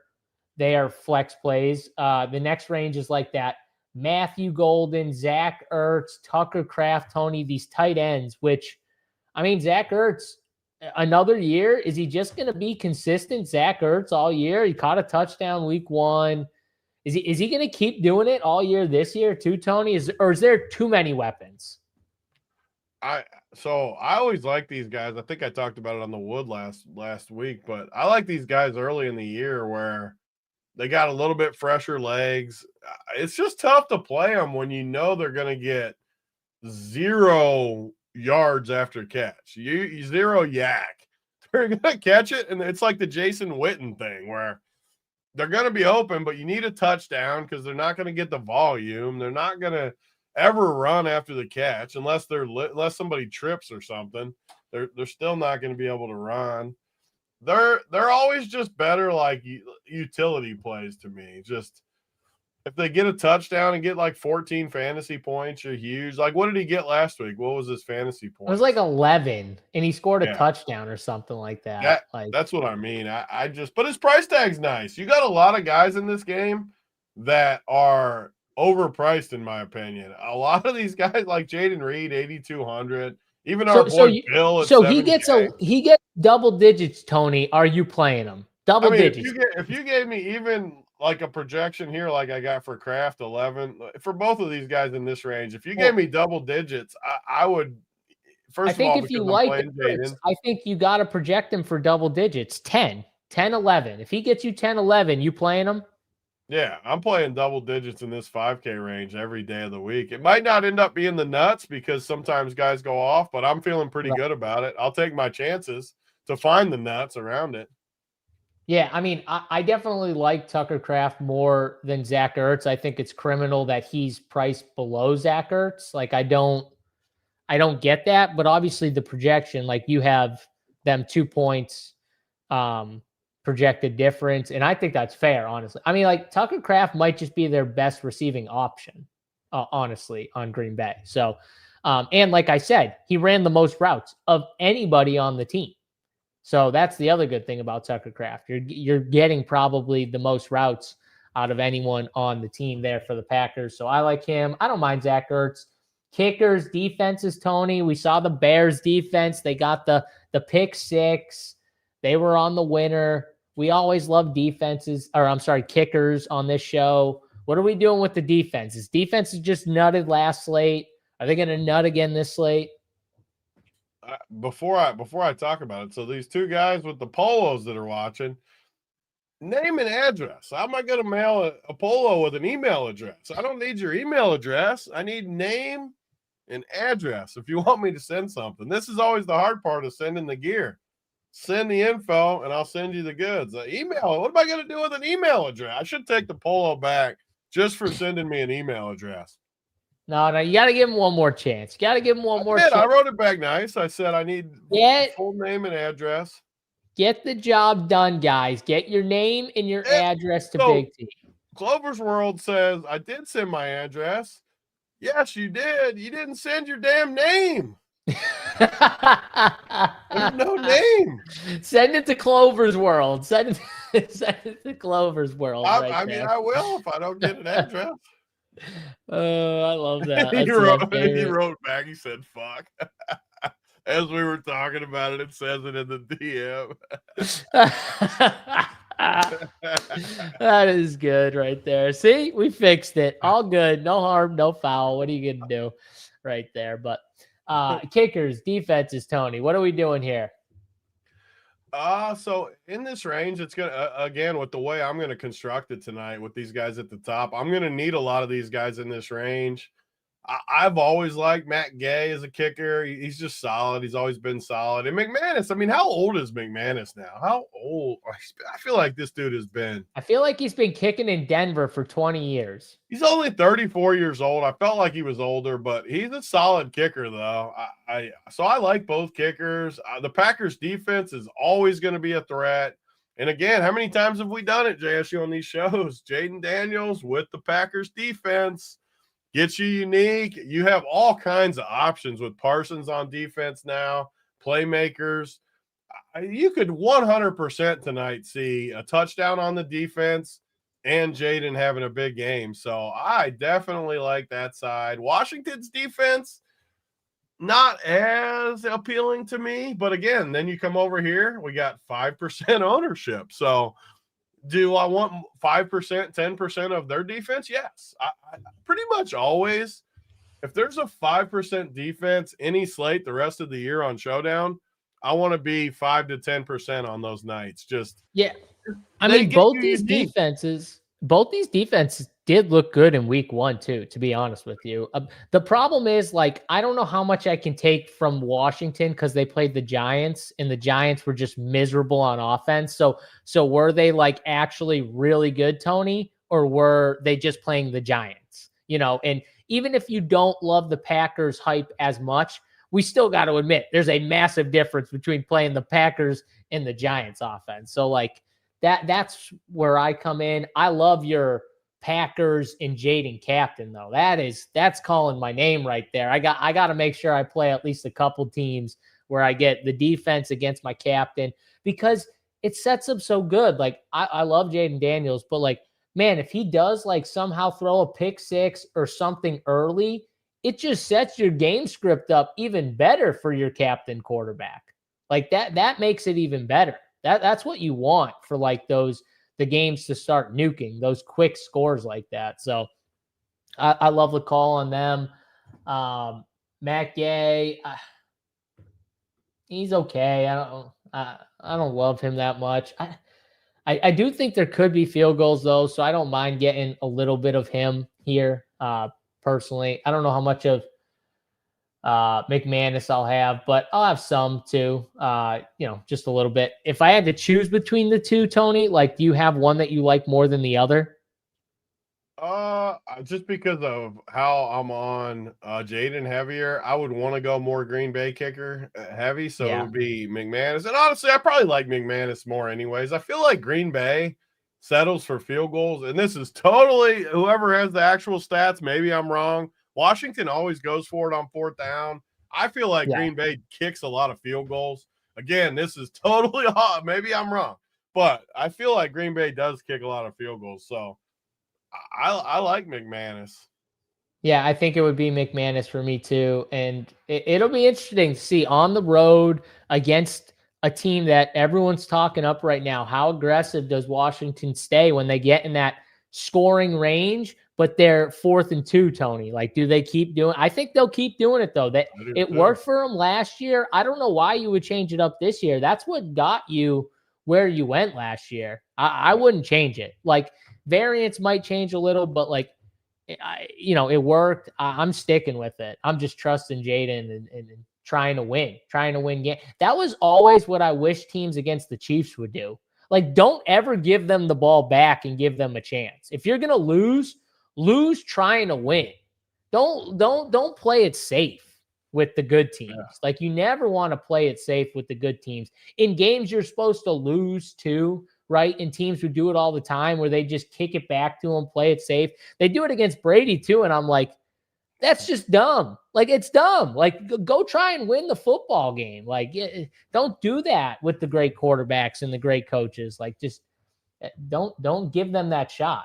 They are flex plays. The next range is like that. Matthew Golden, Zach Ertz, Tucker Kraft, Tony, these tight ends, which, I mean, Zach Ertz, another year, is he just going to be consistent Zach Ertz all year? He caught a touchdown week 1. Is he going to keep doing it all year this year too, Tony? Or is there too many weapons? So I always like these guys. I think I talked about it on the wood last week, but I like these guys early in the year where they got a little bit fresher legs. It's just tough to play them when you know they're going to get 0 yards after catch. You 0 yak. They're going to catch it, and it's like the Jason Witten thing where they're going to be open, but you need a touchdown because they're not going to get the volume. They're not going to ever run after the catch unless somebody trips or something. They're still not going to be able to run. They're always just better like utility plays to me. Just if they get a touchdown and get like 14 fantasy points, you're huge. Like, what did he get last week? What was his fantasy point? It was like 11, and he scored a touchdown or something like that. That's what I mean. But his price tag's nice. You got a lot of guys in this game that are overpriced, in my opinion. A lot of these guys like Jaden Reed, 8,200. Even our boy Bill. So he gets double digits. Tony, are you playing him? Double digits. If you gave me even like a projection here, like I got for Kraft 11 for both of these guys in this range, if you gave me double digits, I would. First of all, if you like Jaden, I think you got to project him for double digits, 10, 11. If he gets you 10, 11, you playing him? Yeah, I'm playing double digits in this 5K range every day of the week. It might not end up being the nuts because sometimes guys go off, but I'm feeling pretty good about it. I'll take my chances to find the nuts around it. Yeah, I mean, I definitely like Tucker Kraft more than Zach Ertz. I think it's criminal that he's priced below Zach Ertz. Like, I don't get that, but obviously the projection, like you have them 2 points projected difference, and I think that's fair, honestly. I mean, like Tucker Kraft might just be their best receiving option, honestly, on Green Bay. So, and like I said, he ran the most routes of anybody on the team. So that's the other good thing about Tucker Kraft. You're getting probably the most routes out of anyone on the team there for the Packers. So I like him. I don't mind Zach Ertz. Kickers, defenses, Tony. We saw the Bears defense. They got the pick 6. They were on the winner. We always love kickers on this show. What are we doing with the defenses? Defense is just nutted last slate. Are they going to nut again this slate? Before I talk about it, so these two guys with the polos that are watching, name and address. How am I going to mail a polo with an email address? I don't need your email address. I need name and address if you want me to send something. This is always the hard part of sending the gear. Send the info and I'll send you the goods. Email. What am I going to do with an email address? I should take the polo back just for sending me an email address. No, you got to give him one more chance. You got to give him one more chance. I wrote it back nice. I said I need full name and address. Get the job done, guys. Get your name and your address to Big T. Clover's World says, I did send my address. Yes, you did. You didn't send your damn name. There's no name. Send it to Clover's World. Send it to Clover's World. I mean, I will if I don't get an address. Oh, I love that. He wrote back. He said, fuck. As we were talking about it, it says it in the DM. That is good right there. See, we fixed it. All good. No harm, no foul. What are you going to do right there? But kickers, defenses, Tony. What are we doing here? So in this range, it's going to, again, with the way I'm going to construct it tonight with these guys at the top, I'm going to need a lot of these guys in this range. I've always liked Matt Gay as a kicker. He's just solid. He's always been solid. And McManus, I mean, how old is McManus now? How old? I feel like this dude has been. I feel like he's been kicking in Denver for 20 years. He's only 34 years old. I felt like he was older, but he's a solid kicker, though. So I like both kickers. The Packers defense is always going to be a threat. And again, how many times have we done it, JSU, on these shows? Jaden Daniels with the Packers defense. Get you unique. You have all kinds of options with Parsons on defense now, playmakers. You could 100% tonight see a touchdown on the defense and Jaden having a big game. So I definitely like that side. Washington's defense, not as appealing to me. But again, then you come over here, we got 5% ownership. So Do I want 5%, 10% of their defense? Yes. I pretty much always, if there's a 5% defense, any slate the rest of the year on Showdown, I want to be 5 to 10% on those nights. Just Yeah. I they mean, get both you these unique. defenses did look good in week 1 too, to be honest with you. The problem is, like, I don't know how much I can take from Washington because they played the Giants and the Giants were just miserable on offense. So were they like actually really good, Tony, or were they just playing the Giants? And even if you don't love the Packers hype as much, we still got to admit there's a massive difference between playing the Packers and the Giants offense. So like that's where I come in. I love your Packers and Jaden captain though. That's calling my name right there. I got to make sure I play at least a couple teams where I get the defense against my captain because it sets up so good. Like I love Jaden Daniels, but like, man, if he does like somehow throw a pick six or something early, it just sets your game script up even better for your captain quarterback. Like that makes it even better. That's what you want for like the games to start nuking, those quick scores like that. So I love the call on them. Matt Gay, he's okay. I don't love him that much. I do think there could be field goals though, so I don't mind getting a little bit of him here. Personally, I don't know how much of McManus I'll have, but I'll have some too. Just a little bit. If I had to choose between the two, Tony, like, do you have one that you like more than the other? Just because of how I'm on Jaden heavier, I would want to go more Green Bay kicker heavy, so it would be McManus. And honestly, I probably like McManus more anyways. I feel like Green Bay settles for field goals, and this is totally whoever has the actual stats. Maybe I'm wrong. Washington always goes for it on 4th down. I feel like Green Bay kicks a lot of field goals. Again, this is totally hot. Maybe I'm wrong, but I feel like Green Bay does kick a lot of field goals. So I like McManus. Yeah, I think it would be McManus for me too. And it'll be interesting to see on the road against a team that everyone's talking up right now. How aggressive does Washington stay when they get in that scoring range, but they're 4th and 2, Tony? Like, do they keep doing? I think they'll keep doing it though. It worked for them last year. I don't know why you would change it up this year. That's what got you where you went last year. I wouldn't change it. Like, variants might change a little, but like, it worked. I'm sticking with it. I'm just trusting Jaden and trying to win game. That was always what I wish teams against the Chiefs would do. Like, don't ever give them the ball back and give them a chance. If you're gonna lose trying to win. Don't play it safe with the good teams. Yeah. Like, you never want to play it safe with the good teams. In games you're supposed to lose too, right? And teams who do it all the time where they just kick it back to them, play it safe. They do it against Brady too. And I'm like, that's just dumb. Like, it's dumb. Like, go try and win the football game. Like, don't do that with the great quarterbacks and the great coaches. Like, just don't give them that shot.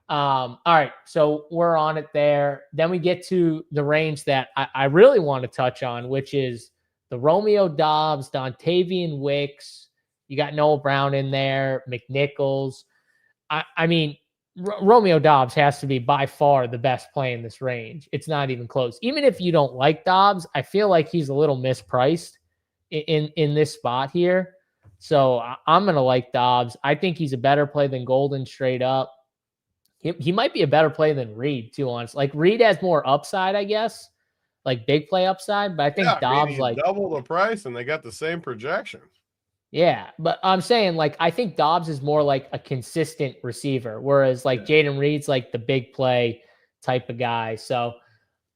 All right, so we're on it there. Then we get to the range that I really want to touch on, which is the Romeo Doubs, Dontavian Wicks. You got Noah Brown in there, McNichols. I mean, Romeo Doubs has to be by far the best play in this range. It's not even close. Even if you don't like Doubs, I feel like he's a little mispriced in this spot here. So I'm going to like Doubs. I think he's a better play than Golden straight up. He might be a better play than Reed, too, honestly. Like, Reed has more upside, I guess, like big play upside. But I think Doubs, like, double the price, and they got the same projection. Yeah, but I'm saying, like, I think Doubs is more like a consistent receiver, whereas like Jaden Reed's like the big play type of guy. So,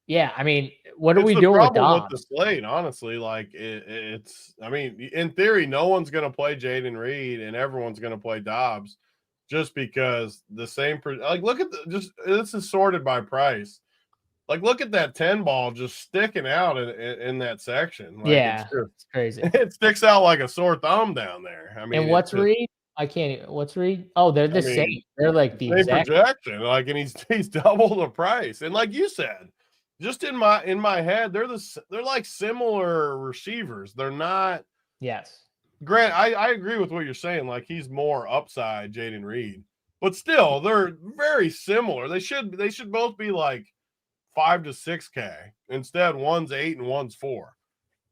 yeah, I mean, what are we doing with Doubs? With the slate, honestly, like it's. I mean, in theory, no one's going to play Jaden Reed, and everyone's going to play Doubs. Just because the same, like, look at this is sorted by price. Like, look at that 10 ball just sticking out in that section. Like, it's crazy. It sticks out like a sore thumb down there. I mean, and what's Reed? I can't even. What's Reed? Oh, they're the same. They're like the same projection. Like, and he's double the price. And like you said, just in my head, they're like similar receivers. They're not. Yes. Grant, I agree with what you're saying. Like, he's more upside, Jaden Reed, but still, they're very similar. They should both be like 5 to 6K. Instead, one's 8 and one's 4.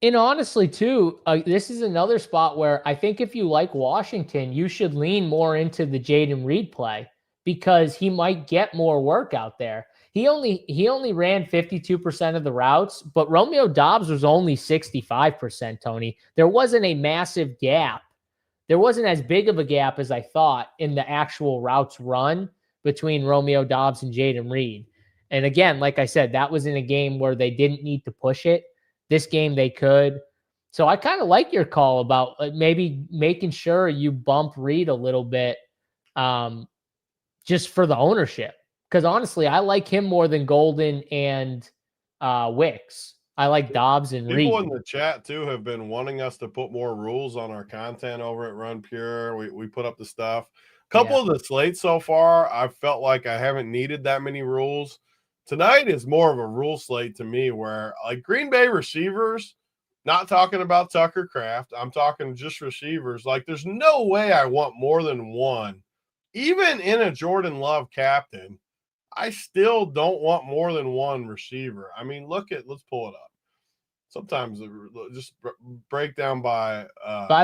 And honestly, too, this is another spot where I think if you like Washington, you should lean more into the Jaden Reed play because he might get more work out there. He only ran 52% of the routes, but Romeo Doubs was only 65%, Tony. There wasn't a massive gap. There wasn't as big of a gap as I thought in the actual routes run between Romeo Doubs and Jaden Reed. And again, like I said, that was in a game where they didn't need to push it. This game they could. So I kind of like your call about maybe making sure you bump Reed a little bit just for the ownership. Because honestly, I like him more than Golden and Wicks. I like Dobbs and Reed. People in the chat, too, have been wanting us to put more rules on our content over at Run Pure. We put up the stuff. A couple of the slates so far, I felt like I haven't needed that many rules. Tonight is more of a rule slate to me where, like, Green Bay receivers, not talking about Tucker Kraft, I'm talking just receivers. Like, there's no way I want more than one. Even in a Jordan Love captain, I still don't want more than one receiver. I mean, let's pull it up. Sometimes just break down by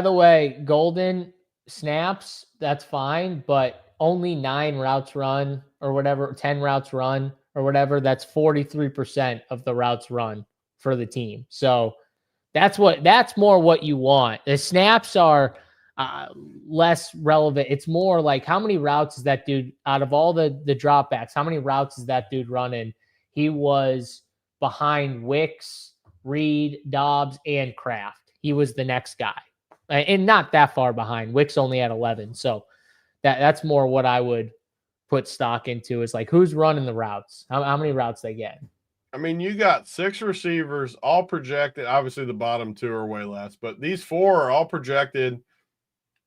the way, Golden snaps, that's fine, but only 9 routes run or whatever, 10 routes run or whatever, that's 43% of the routes run for the team. So that's more what you want. The snaps are less relevant. It's more like how many routes is that dude out of all the dropbacks? How many routes is that dude running? He was behind Wicks, Reed, Dobbs, and Kraft. He was the next guy, and not that far behind. Wicks only had 11, so that's more what I would put stock into is like who's running the routes, how many routes they get. I mean, you got 6 receivers, all projected. Obviously, the bottom 2 are way less, but these 4 are all projected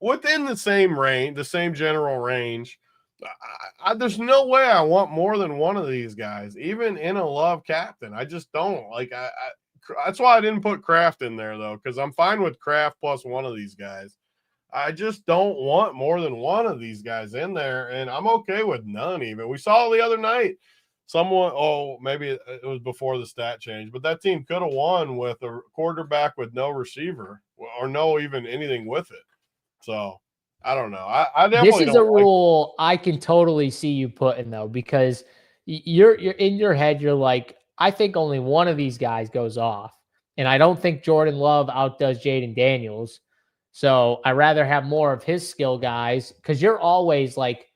within the same range, the same general range. There's no way I want more than one of these guys, even in a Love captain. I just don't. Like, that's why I didn't put Kraft in there, though, because I'm fine with Kraft plus one of these guys. I just don't want more than one of these guys in there, and I'm okay with none even. We saw the other night maybe it was before the stat change, but that team could have won with a quarterback with no receiver or no even anything with it. So I don't know. I definitely this is a rule I can totally see you putting though, because you're in your head. You're like, I think only one of these guys goes off, and I don't think Jordan Love outdoes Jaden Daniels. So I rather have more of his skill guys because you're always like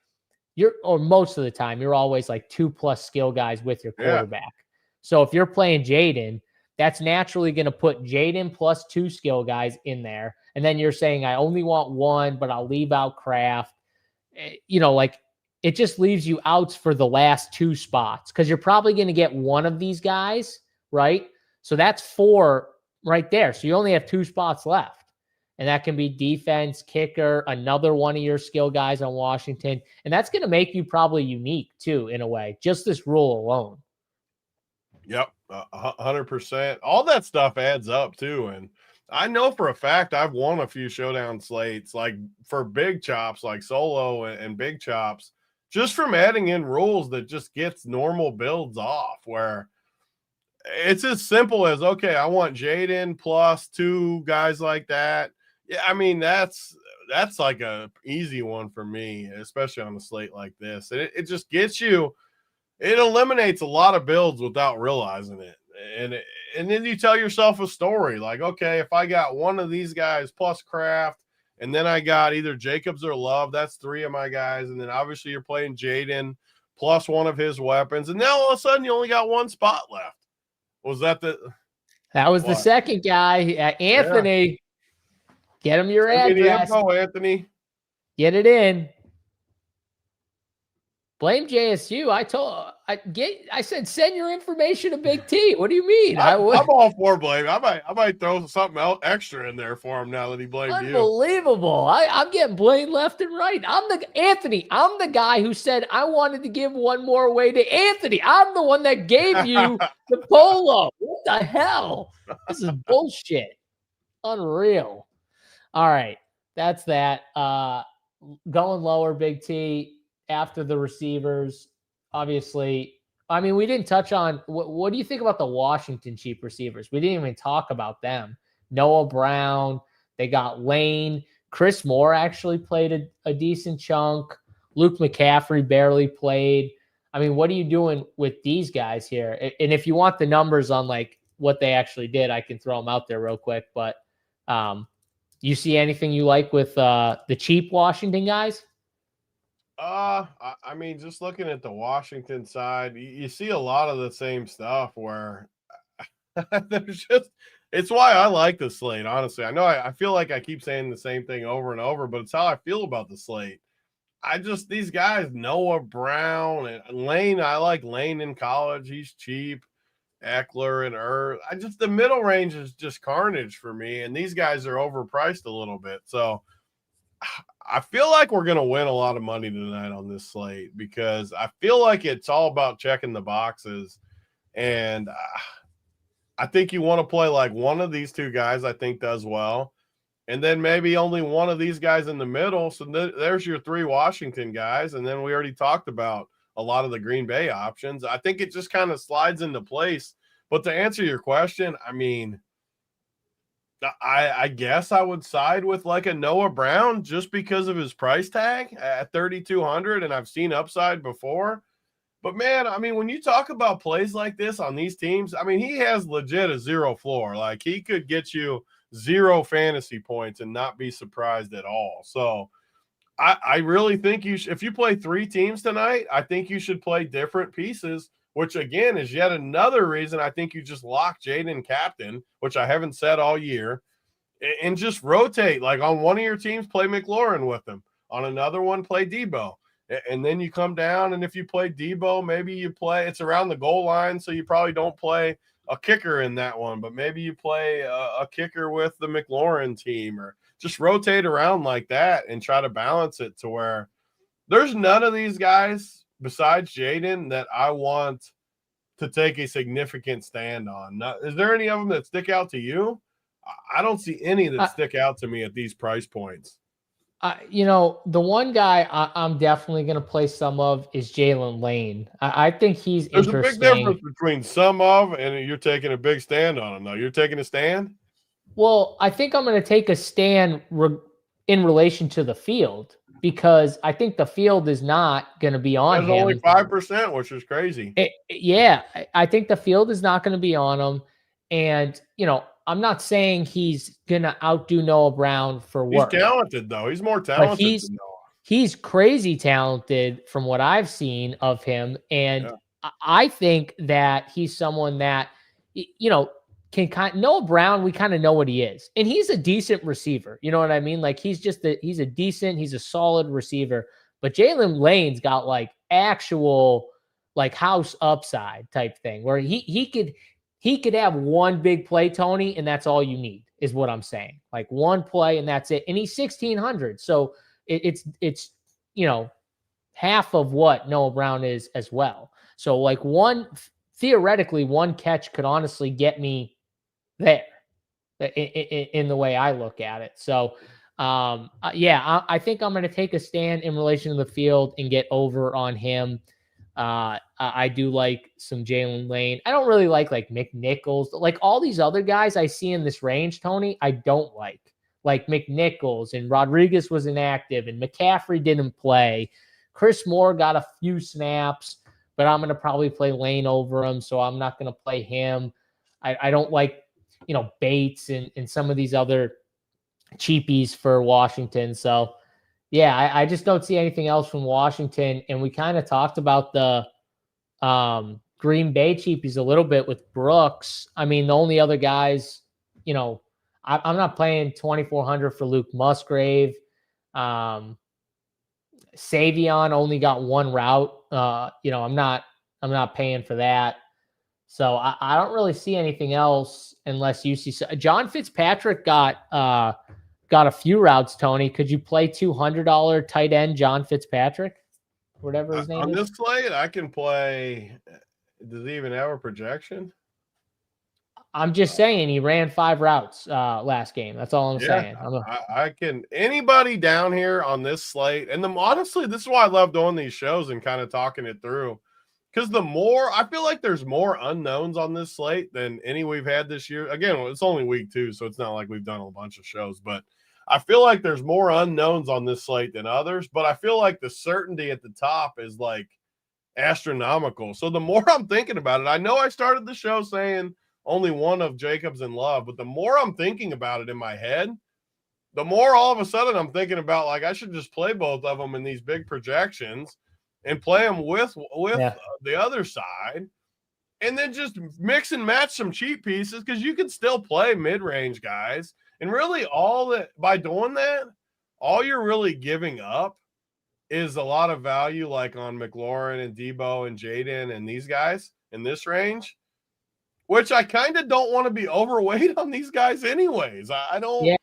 or most of the time you're always like 2+ skill guys with your quarterback. Yeah. So if you're playing Jaden, that's naturally going to put Jaden plus 2 skill guys in there. And then you're saying, I only want one, but I'll leave out Kraft. Like it just leaves you outs for the last 2 spots because you're probably going to get one of these guys, right? So that's 4 right there. So you only have 2 spots left. And that can be defense, kicker, another one of your skill guys on Washington. And that's going to make you probably unique too, in a way, just this rule alone. Yep, 100%. All that stuff adds up too. And I know for a fact I've won a few Showdown slates, like for big chops, like solo and big chops, just from adding in rules that just gets normal builds off, where it's as simple as, okay, I want Jaden plus 2 guys like that. Yeah, I mean, that's like a easy one for me, especially on a slate like this. And it just gets you, it eliminates a lot of builds without realizing it. And then you tell yourself a story like, okay, if I got one of these guys plus Kraft, and then I got either Jacobs or Love, that's 3 of my guys. And then obviously you're playing Jaden plus one of his weapons. And now all of a sudden you only got 1 spot left. Was that that was the second guy, Anthony? Yeah. Get him your address. Info, Anthony. Get it in. Blame JSU. I said send your information to Big T. What do you mean? I'm all for blame. I might throw something else extra in there for him now that he blamed you. Unbelievable. I'm getting blamed left and right. I'm the guy who said I wanted to give one more away to Anthony. I'm the one that gave you the polo. What the hell? This is bullshit. Unreal. All right. That's that. Going lower, Big T, after the receivers. Obviously, I mean, we didn't touch on what do you think about the Washington cheap receivers? We didn't even talk about them. Noah Brown, they got Lane. Chris Moore actually played a decent chunk. Luke McCaffrey barely played. I mean, what are you doing with these guys here? And if you want the numbers on like what they actually did, I can throw them out there real quick. But you see anything you like with the cheap Washington guys? I mean, just looking at the Washington side, you see a lot of the same stuff where there's just, it's why I like the slate, honestly. I know I feel like I keep saying the same thing over and over, but it's how I feel about the slate. These guys, Noah Brown and Lane, I like Lane in college. He's cheap. Eckler and the middle range is just carnage for me. And these guys are overpriced a little bit. So I feel like we're going to win a lot of money tonight on this slate because I feel like it's all about checking the boxes. And I think you want to play like one of these two guys I think does well. And then maybe only one of these guys in the middle. So there's your three Washington guys. And then we already talked about a lot of the Green Bay options. I think it just kind of slides into place. But to answer your question, I mean, I guess I would side with like a Noah Brown just because of his price tag at 3,200, and I've seen upside before. But man, I mean, when you talk about plays like this on these teams, I mean, he has legit a zero floor. Like he could get you 0 fantasy points and not be surprised at all. So I really think if you play 3 teams tonight, I think you should play different pieces, which again is yet another reason I think you just lock Jaden captain, which I haven't said all year, and just rotate. Like on one of your teams, play McLaurin with him. On another one, play Debo. And then you come down, and if you play Debo, maybe you play – it's around the goal line, so you probably don't play a kicker in that one, but maybe you play a kicker with the McLaurin team or just rotate around like that and try to balance it to where there's none of these guys besides Jaden that I want to take a significant stand on. Now, is there any of them that stick out to you? I don't see any that stick out to me at these price points. The one guy I'm definitely going to play some of is Jalen Lane. I think he's interesting. There's a big difference between some of and you're taking a big stand on him, though. You're taking a stand? Well, I think I'm going to take a stand in relation to the field because I think the field is not going to be on him. There's only 5%, which is crazy. I think the field is not going to be on him. And, I'm not saying he's going to outdo Noah Brown for work. He's talented, though. He's more talented than Noah. He's crazy talented from what I've seen of him. And I think that he's someone that, Noah Brown, we kind of know what he is. And he's a decent receiver. You know what I mean? Like he's a solid receiver. But Jalen Lane's got like actual like house upside type thing where he could have one big play, Tony, and that's all you need is what I'm saying. Like one play and that's it. And he's 1,600. So it's half of what Noah Brown is as well. So like theoretically, one catch could honestly get me there in the way I look at it. So I think I'm going to take a stand in relation to the field and get over on him. I do like some Jalen Lane. I don't really like McNichols. Like all these other guys I see in this range, Tony, I don't like. Like McNichols and Rodriguez was inactive and McCaffrey didn't play. Chris Moore got a few snaps, but I'm going to probably play Lane over him, so I'm not going to play him. I don't like, Bates and some of these other cheapies for Washington. So, yeah, I just don't see anything else from Washington. And we kind of talked about the Green Bay cheapies a little bit with Brooks. I mean, the only other guys, I'm not playing 2,400 for Luke Musgrave. Savion only got one route. I'm not paying for that. So I don't really see anything else unless you see. John Fitzpatrick got a few routes, Tony. Could you play $200 tight end John Fitzpatrick? Whatever his name is. On this slate, I can play. Does he even have a projection? I'm just saying he ran 5 routes last game. That's all I'm saying. I can anybody down here on this slate, and honestly, this is why I love doing these shows and kind of talking it through. Because the more I feel like there's more unknowns on this slate than any we've had this year. Again, it's only week 2, so it's not like we've done a bunch of shows, but I feel like there's more unknowns on this slate than others. But I feel like the certainty at the top is like astronomical. So the more I'm thinking about it, I know I started the show saying only one of Jacobs in love, but the more I'm thinking about it in my head, the more all of a sudden I'm thinking about like I should just play both of them in these big projections and play them with the other side, and then just mix and match some cheap pieces because you can still play mid-range guys. And really all that by doing that, all you're really giving up is a lot of value like on McLaurin and Debo and Jaden and these guys in this range, which I kind of don't want to be overweight on these guys anyways. I don't. Yeah.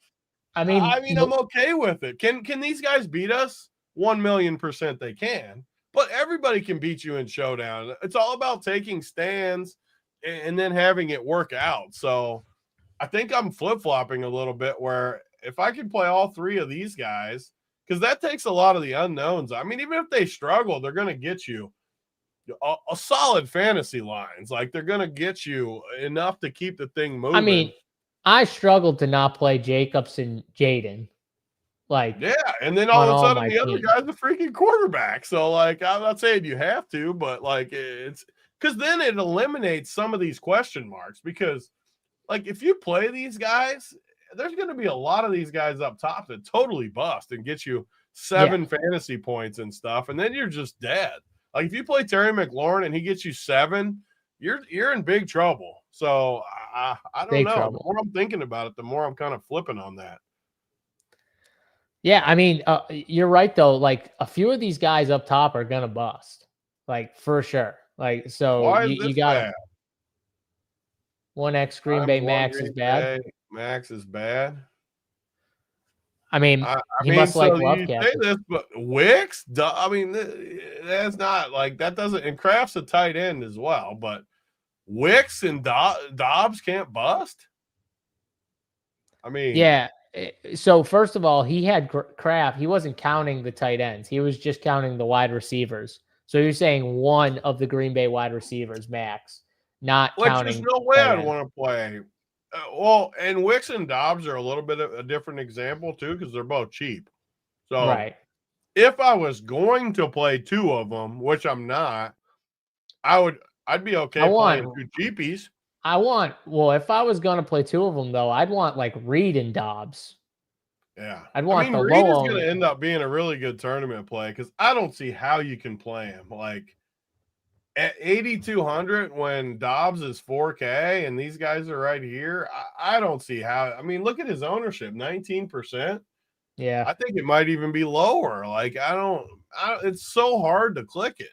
I mean, I'm okay with it. Can these guys beat us? 1,000,000% they can. But everybody can beat you in Showdown. It's all about taking stands and then having it work out. So I think I'm flip-flopping a little bit where if I can play all 3 of these guys, because that takes a lot of the unknowns. I mean, even if they struggle, they're going to get you a solid fantasy lines. Like they're going to get you enough to keep the thing moving. I mean, I struggled to not play Jacobs and Jaden. Like, yeah, and then all of a sudden the other guy's a freaking quarterback. So, like, I'm not saying you have to, but like, it's because then it eliminates some of these question marks. Because, like, if you play these guys, there's going to be a lot of these guys up top that totally bust and get you 7 fantasy points and stuff, and then you're just dead. Like, if you play Terry McLaurin and he gets you 7, you're in big trouble. So, I don't know. The more I'm thinking about it, the more I'm kind of flipping on that. Yeah, I mean, you're right though. Like a few of these guys up top are gonna bust, like for sure. Like so, you got 1x Green Bay Max is bad. Max is bad. I mean, he must like love you say this, but Wicks. I mean, that's not like that. Doesn't and Kraft's a tight end as well, but Wicks and Dobbs can't bust. I mean, yeah. So first of all, he had Kraft. He wasn't counting the tight ends. He was just counting the wide receivers. So you're saying one of the Green Bay wide receivers, Max, not counting. There's no way I'd want to play. Well, and Wicks and Dobbs are a little bit of a different example too because they're both cheap. So if I was going to play 2 of them, which I'm not, I'd be okay playing 2 cheapies. If I was going to play 2 of them, though, I'd want like Reed and Dobbs. Yeah. I'd want the Reed is going to end up being a really good tournament play because I don't see how you can play him. Like at 8,200 when Dobbs is 4K and these guys are right here, I don't see how. I mean, look at his ownership, 19%. Yeah. I think it might even be lower. Like, it's so hard to click it.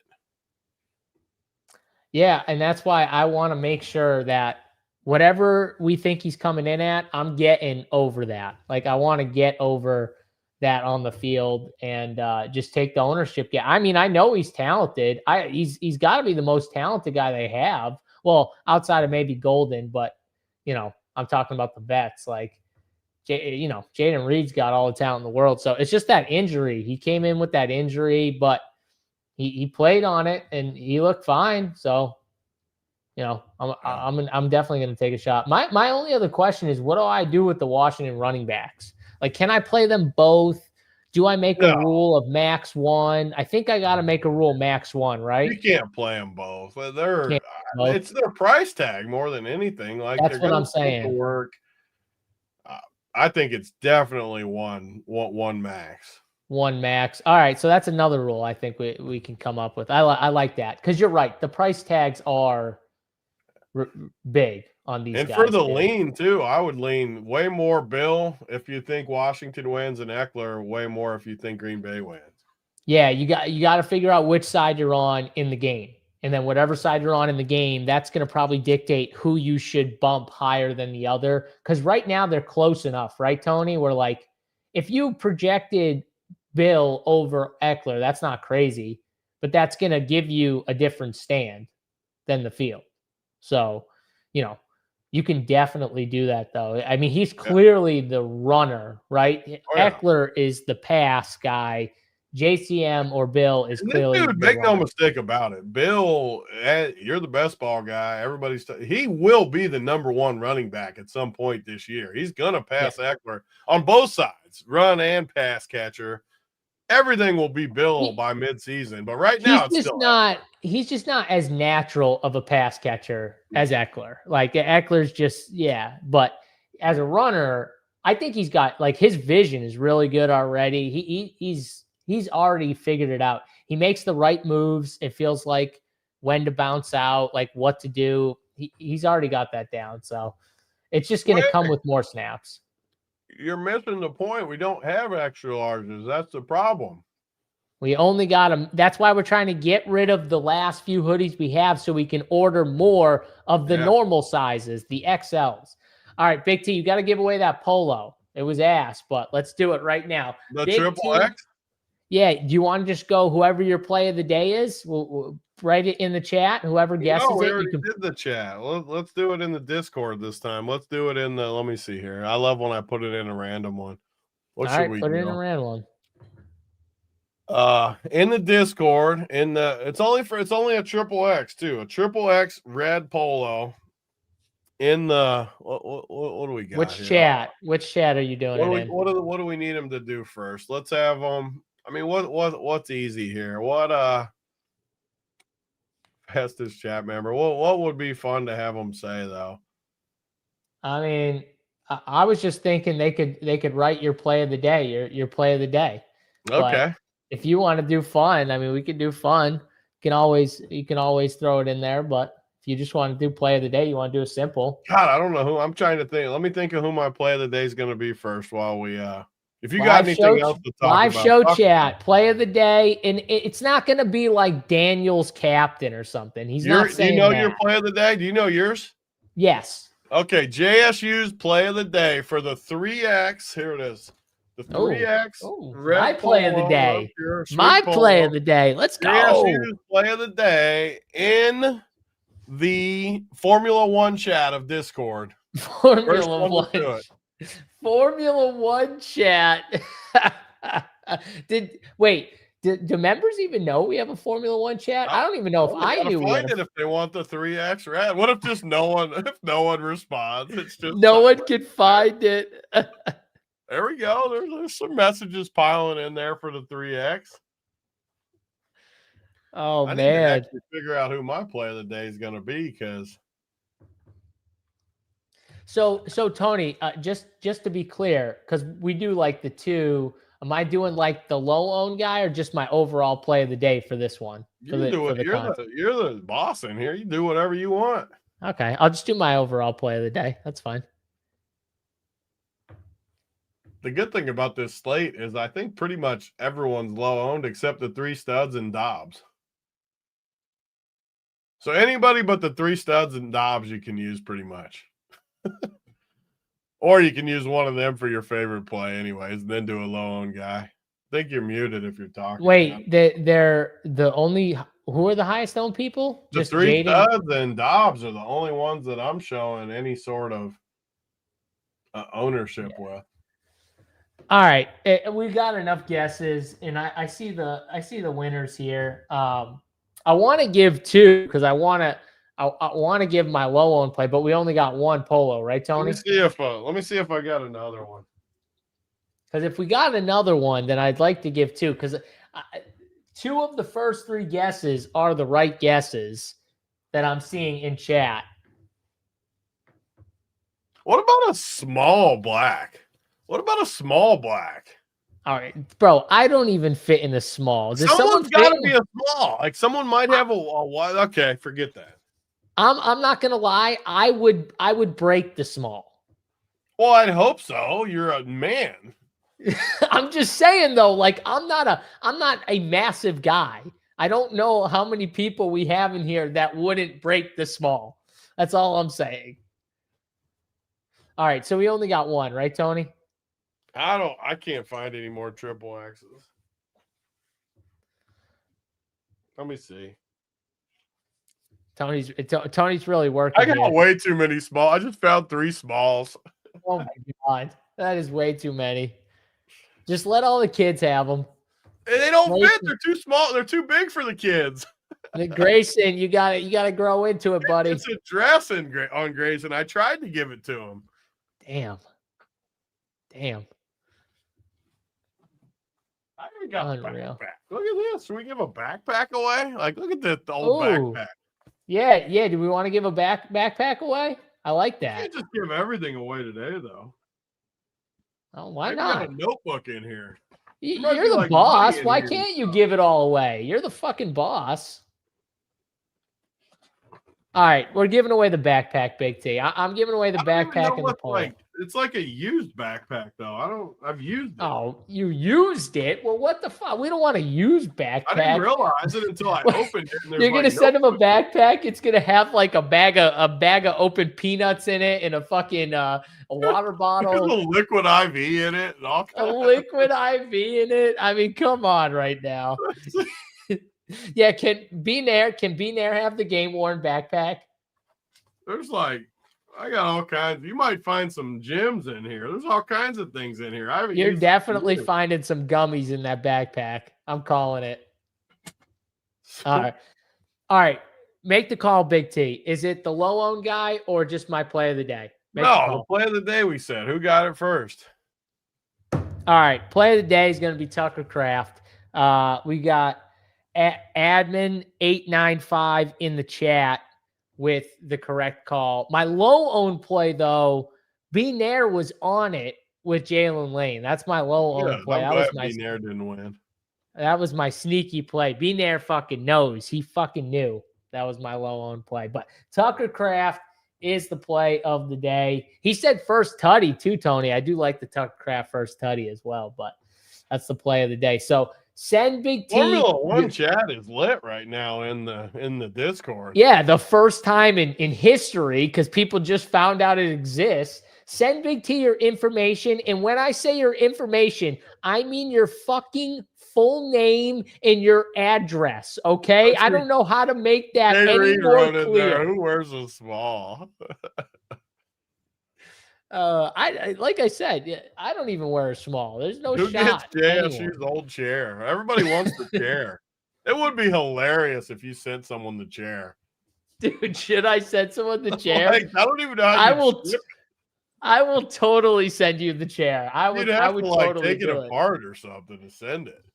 Yeah, and that's why I want to make sure that whatever we think he's coming in at, I'm getting over that. Like I want to get over that on the field and just take the ownership. Yeah, I mean, I know he's talented. He's got to be the most talented guy they have. Well, outside of maybe Golden, but I'm talking about the vets. Like, Jaden Reed's got all the talent in the world. So it's just that injury. He came in with that injury, but he played on it and he looked fine. So, I'm definitely going to take a shot. My only other question is, what do I do with the Washington running backs? Like, can I play them both? Do I make a rule of max 1? I think I got to make a rule max 1, right? You can't play them both. It's their price tag more than anything. Like that's what I'm saying. Work. I think it's definitely one max. 1 max. All right, so that's another rule I think we can come up with. I like that because you're right. The price tags are big on these guys. And for the lean too, I would lean way more Bill if you think Washington wins, and Eckler way more if you think Green Bay wins. Yeah, you got to figure out which side you're on in the game, and then whatever side you're on in the game, that's going to probably dictate who you should bump higher than the other. Because right now they're close enough, right, Tony? We're like, if you projected Bill over Eckler, that's not crazy, but that's going to give you a different stand than the field. So, You can definitely do that, though. I mean, he's clearly the runner, right? Oh, yeah. Eckler is the pass guy. JCM or Bill is And this clearly dude, the make no runner. mistake about it. Bill, you're the best ball guy. He will be the number one running back at some point this year. He's going to pass Eckler on both sides, run and pass catcher. Everything will be Bill by midseason, but right now it's still he's just not as natural of a pass catcher as Eckler. Like Eckler's just, but as a runner, I think he's got like his vision is really good already. He's already figured it out. He makes the right moves. It feels like when to bounce out, like what to do. He's already got that down. So it's just going to come with more snaps. You're missing the point. We don't have extra larges. That's the problem. We only got them. That's why we're trying to get rid of the last few hoodies we have so we can order more of the normal sizes, the XLs. All right, Big T, you got to give away that polo. It was ass, but let's do it right now. The Big triple T, X? Yeah. Do you want to just go whoever your play of the day is? We'll write it in the chat. Whoever guesses we it. already did the chat. Let's do it in the Discord this time. Let's do it in the, let me see here. I love when I put it in a random one. What should we put do? it in a random one. In the Discord, it's only a triple X too. A triple X red polo. In the what do we got? Which here? chat? Which chat are you doing? What do we need him to do first? Let's have them. I mean, what's easy here? What fastest chat member? What would be fun to have them say though? I mean, I was just thinking they could write your play of the day, your play of the day. Okay. But if you want to do fun, I mean, we can do fun. You can always throw it in there. But if you just want to do play of the day, you want to do a simple. God, I don't know who. I'm trying to think. Let me think of who my play of the day is going to be first. While we if you got anything else to talk about, live show chat, play of the day, and it's not going to be like Daniel's captain or something. He's not saying do you know your play of the day? Do you know yours? Yes. Okay, JSU's play of the day for the 3X. Here it is. The 3X. My play of the day. My play of the day. Let's go. JSU's play of the day in the Formula One chat of Discord. Formula One chat. Do members even know we have a Formula One chat? I don't even know if I knew. Find it if they want the 3X red. What if just no one responds? It's just no one can find it. There we go. There's some messages piling in there for the 3X. Oh, I man. need to actually figure out who my play of the day is going to be because. So Tony, just to be clear, because we do like the two. Am I doing like the low owned guy or just my overall play of the day for this one? You're the boss in here. You do whatever you want. Okay, I'll just do my overall play of the day. That's fine. The good thing about this slate is I think pretty much everyone's low owned except the 3 studs and Dobbs. So anybody but the 3 studs and Dobbs you can use pretty much. Or you can use one of them for your favorite play anyways, and then do a low-owned guy. I think you're muted if you're talking. Wait, they're the only – who are the highest-owned people? The 3 studs and Dobbs are the only ones that I'm showing any sort of ownership with. All right, we've got enough guesses, and I see the winners here. I want to give 2 because I want to give my low on play, but we only got 1 polo, right, Tony? Let me see if I got another one. Because if we got another one, then I'd like to give 2 because 2 of the first 3 guesses are the right guesses that I'm seeing in chat. What about a small black? All right, bro, I don't even fit in the small. Someone's got to be a small. Like someone might have a wide. Okay, forget that. I'm not gonna lie. I would break the small. Well, I'd hope so. You're a man. I'm just saying though, like I'm not a massive guy. I don't know how many people we have in here that wouldn't break the small. That's all I'm saying. All right, so we only got 1, right, Tony? I can't find any more triple X's. Let me see. Tony's really working. I got here. way too many small. I just found 3 smalls. Oh my god, that is way too many. Just let all the kids have them. And they don't fit. They're too small. They're too big for the kids. Grayson, you gotta grow into it, buddy. It's a dress on Grayson. I tried to give it to him. Damn. I ain't got a backpack. Look at this. Should we give a backpack away? Like, look at this old backpack. Yeah. Do we want to give a backpack away? I like that. You can't just give everything away today, though. Oh, why not? Got a notebook in here. You're the boss. Why can't you give it all away? You're the fucking boss. All right, we're giving away the backpack, Big T. I'm giving away the backpack and the pole. It's like a used backpack, though. I've used it. Oh, you used it? Well, what the fuck? We don't want to use backpack. I didn't realize it until I opened it. And you're gonna send him a backpack. It's gonna have like a bag of open peanuts in it and a fucking a water bottle. There's a liquid IV in it. And all a liquid IV in it. I mean, come on, right now. Yeah, can Beanair have the game worn backpack? There's like, I got all kinds. You might find some gems in here. There's all kinds of things in here. You're definitely finding some gummies in that backpack. I'm calling it. All right. Make the call, Big T. Is it the low-owned guy or just my play of the day? The play of the day, we said. Who got it first? All right. Play of the day is going to be Tucker Kraft. We got admin895 in the chat with the correct call. My low-owned play, though, Beanair was on it with Jalen Lane. That's my low-owned play. Beanair didn't win. That was my sneaky play. Beanair fucking knows. He fucking knew. That was my low-owned play. But Tucker Kraft is the play of the day. He said first tutty too, Tony. I do like the Tucker Kraft first tutty as well, but that's the play of the day. So send Big T. Formula One chat is lit right now in the Discord. Yeah, the first time in history, because people just found out it exists. Send Big T your information. And when I say your information, I mean your fucking full name and your address. Okay? I don't know how to make that any more clear. Who wears a small? I like I said, I don't even wear a small. There's no Who shot. Gets she's old chair. Everybody wants the chair. It would be hilarious if you sent someone the chair. Dude, should I send someone the chair? Like, I don't even know how I will totally send you the chair. I would totally take it apart or something to send it.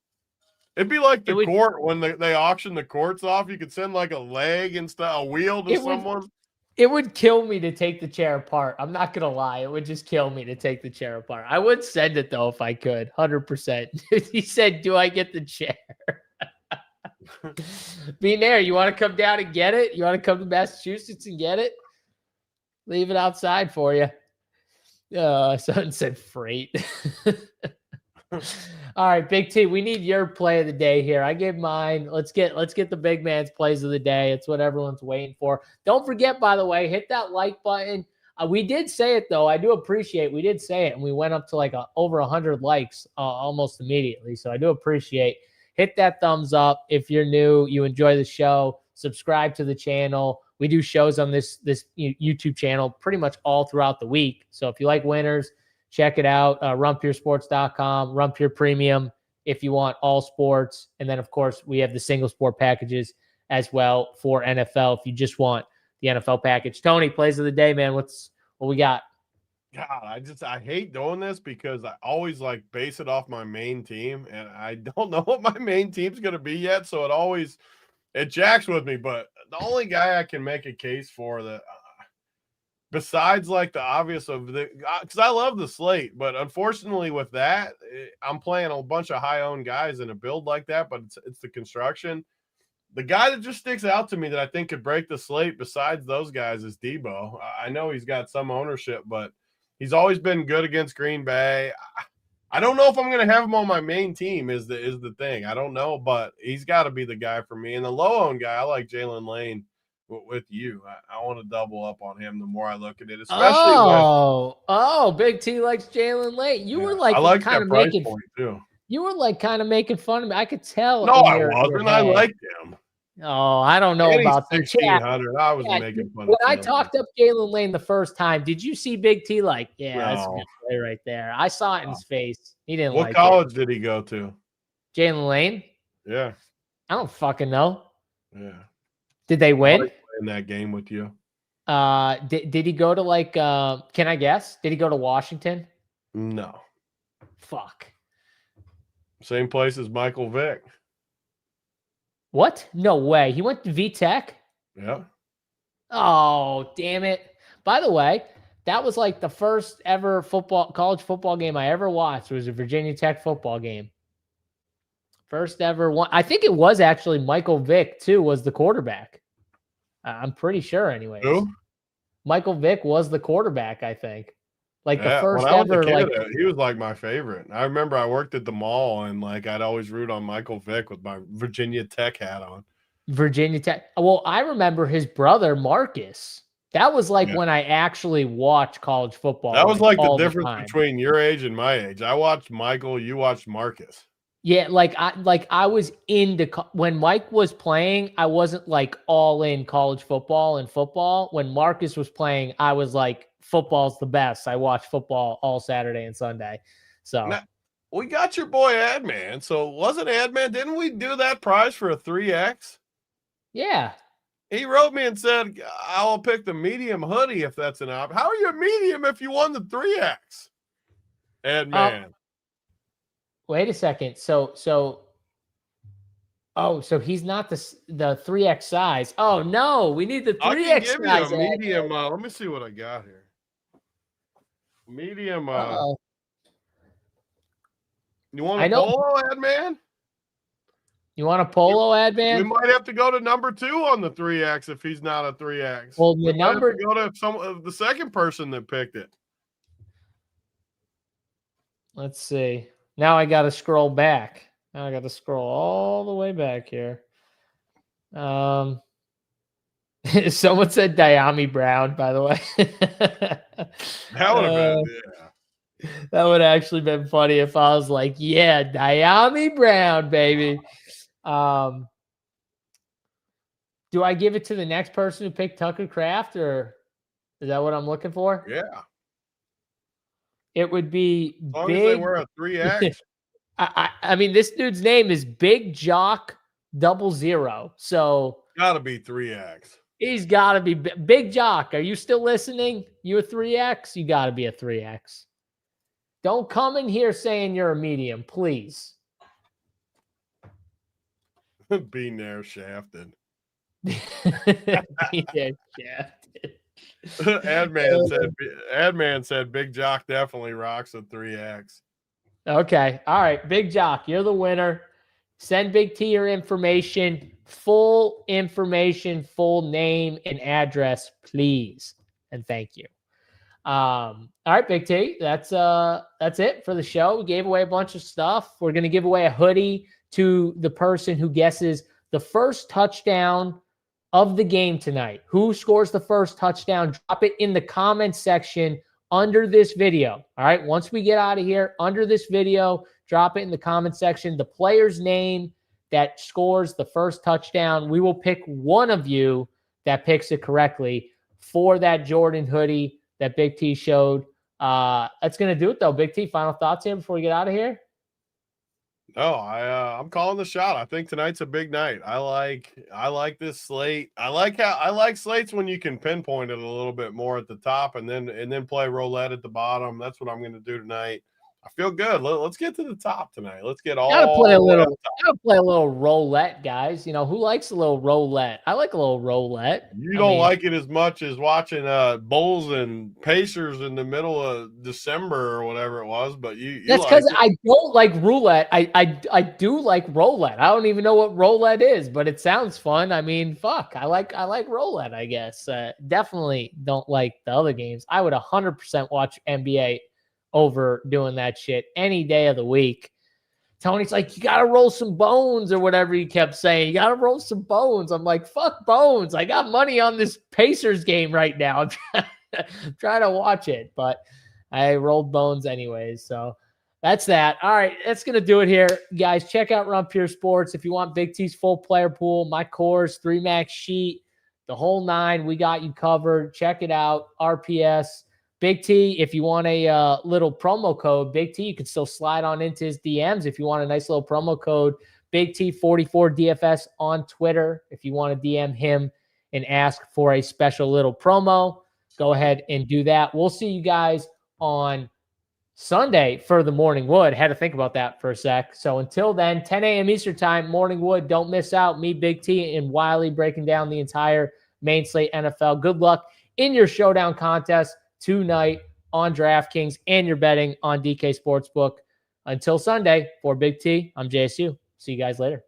It'd be like the court when they auction the courts off. You could send like a leg and stuff, a wheel to someone. It would kill me to take the chair apart. I'm not going to lie. It would just kill me to take the chair apart. I would send it, though, if I could. 100%. He said, do I get the chair? Beanair, you want to come down and get it? You want to come to Massachusetts and get it? Leave it outside for you. Someone said freight. All right, Big T, we need your play of the day here. I gave mine. Let's get the big man's plays of the day. It's what everyone's waiting for. Don't forget, by the way, hit that like button. We did say it, though. I do appreciate we did say it, and we went up to like over 100 likes almost immediately. So I do appreciate. Hit that thumbs up if you're new, you enjoy the show. Subscribe to the channel. We do shows on this YouTube channel pretty much all throughout the week. So if you like winners, check it out. RunPureSports.com, RunPure Premium if you want all sports. And then, of course, we have the single sport packages as well for NFL if you just want the NFL package. Tony, plays of the day, man. What we got? God, I hate doing this because I always like base it off my main team, and I don't know what my main team's going to be yet. So it jacks with me. But the only guy I can make a case for that, besides like the obvious of because I love the slate, but unfortunately with that, I'm playing a bunch of high-owned guys in a build like that. But it's the construction. The guy that just sticks out to me that I think could break the slate besides those guys is Debo. I know he's got some ownership, but he's always been good against Green Bay. I don't know if I'm going to have him on my main team is the thing. I don't know, but he's got to be the guy for me. And the low-owned guy, I like Jalen Lane with you. I want to double up on him the more I look at it, especially Big T likes Jalen Lane. You were like I like kind of price point too. You were like kind of making fun of me. I could tell. No, I wasn't. I liked him. Oh, I don't know And he's about the chat. 1,600. I was making fun When of I him. talked up Jalen Lane the first time, did you see Big T like, yeah, that's a No. good play right there? I saw it in his face. He didn't What like college did he go to? Jalen Lane? Yeah. I don't fucking know. Yeah. Did they I win? like playing that game with you. Did he go to like can I guess? Did he go to Washington? No. Fuck. Same place as Michael Vick. What? No way. He went to VTech? Yeah. Oh, damn it. By the way, that was like the first ever college football game I ever watched. It was a Virginia Tech football game. First ever one. I think it was actually Michael Vick, too, was the quarterback. I'm pretty sure, anyways. Who? Michael Vick was the quarterback, I think. Like the first when I was ever. a kid, he was like my favorite. I remember I worked at the mall and like I'd always root on Michael Vick with my Virginia Tech hat on. Virginia Tech. Well, I remember his brother, Marcus. That was like when I actually watched college football. That was like the difference time. between your age and my age. I watched Michael, you watched Marcus. Yeah, I was into when Mike was playing, I wasn't like all in college football and football. When Marcus was playing, I was like, football's the best. I watched football all Saturday and Sunday. So now, we got your boy Adman. So wasn't Adman? Didn't we do that prize for a 3X? Yeah. He wrote me and said, I'll pick the medium hoodie if that's an option. How are you a medium if you won the 3X? Adman. Wait a second. So he's not the 3X size. Oh no, we need the 3X I can give size. You a medium. Let me see what I got here. Medium. You want a polo, Adman? You want a polo, Adman? We might have to go to number 2 on the 3X if he's not a 3X. Well, the number go to some of the second person that picked it. Let's see. Now I got to scroll back. Now I got to scroll all the way back here. Someone said Diami Brown, by the way. That would have been, yeah. That would have actually been funny if I was like, yeah, Diami Brown, baby. Do I give it to the next person who picked Tucker Kraft, or is that what I'm looking for? Yeah. It would be as long big. As they wear a 3X. I mean, this dude's name is Big Jock 00. So gotta be 3X. He's got to be Big Jock. Are you still listening? You a 3X? You got to be a 3X. Don't come in here saying you're a medium, please. Being there shafted. Being there shafted. Adman said Big Jock definitely rocks a 3X. Okay. All right. Big Jock, you're the winner. Send Big T your information, full name and address, please. And thank you. All right, Big T. That's it for the show. We gave away a bunch of stuff. We're going to give away a hoodie to the person who guesses the first touchdown of the game tonight. Who scores the first touchdown? Drop it in the comments section under this video. All right. Once we get out of here, under this video, drop it in the comment section. The player's name that scores the first touchdown. We will pick one of you that picks it correctly for that Jordan hoodie that Big T showed. That's going to do it, though. Big T, final thoughts here before we get out of here? No, I'm calling the shot. I think tonight's a big night. I like this slate. I like slates when you can pinpoint it a little bit more at the top and then play roulette at the bottom. That's what I'm going to do tonight. I feel good. Let's get to the top tonight. Let's get all. Gotta play a little roulette, guys. You know who likes a little roulette? I like a little roulette. You don't like it as much as watching Bulls and Pacers in the middle of December or whatever it was, but you. That's because I don't like roulette. I do like roulette. I don't even know what roulette is, but it sounds fun. I mean, fuck. I like roulette. I guess. Definitely don't like the other games. I would 100% watch NBA over doing that shit any day of the week. Tony's like, you got to roll some bones or whatever he kept saying. You got to roll some bones. I'm like, fuck bones. I got money on this Pacers game right now. I'm trying to watch it, but I rolled bones anyways. So That's that. All right, that's going to do it here. Guys, check out Run Pure Sports. If you want Big T's full player pool, my course, 3-max sheet, the whole 9, we got you covered. Check it out. RPS. Big T, if you want a little promo code, Big T, you can still slide on into his DMs if you want a nice little promo code. Big T44 DFS on Twitter. If you want to DM him and ask for a special little promo, go ahead and do that. We'll see you guys on Sunday for the Morning Wood. Had to think about that for a sec. So until then, 10 a.m. Eastern time, Morning Wood. Don't miss out. Me, Big T, and Wiley breaking down the entire main slate NFL. Good luck in your showdown contest tonight on DraftKings and your betting on DK Sportsbook. Until Sunday, for Big T, I'm JSU. See you guys later.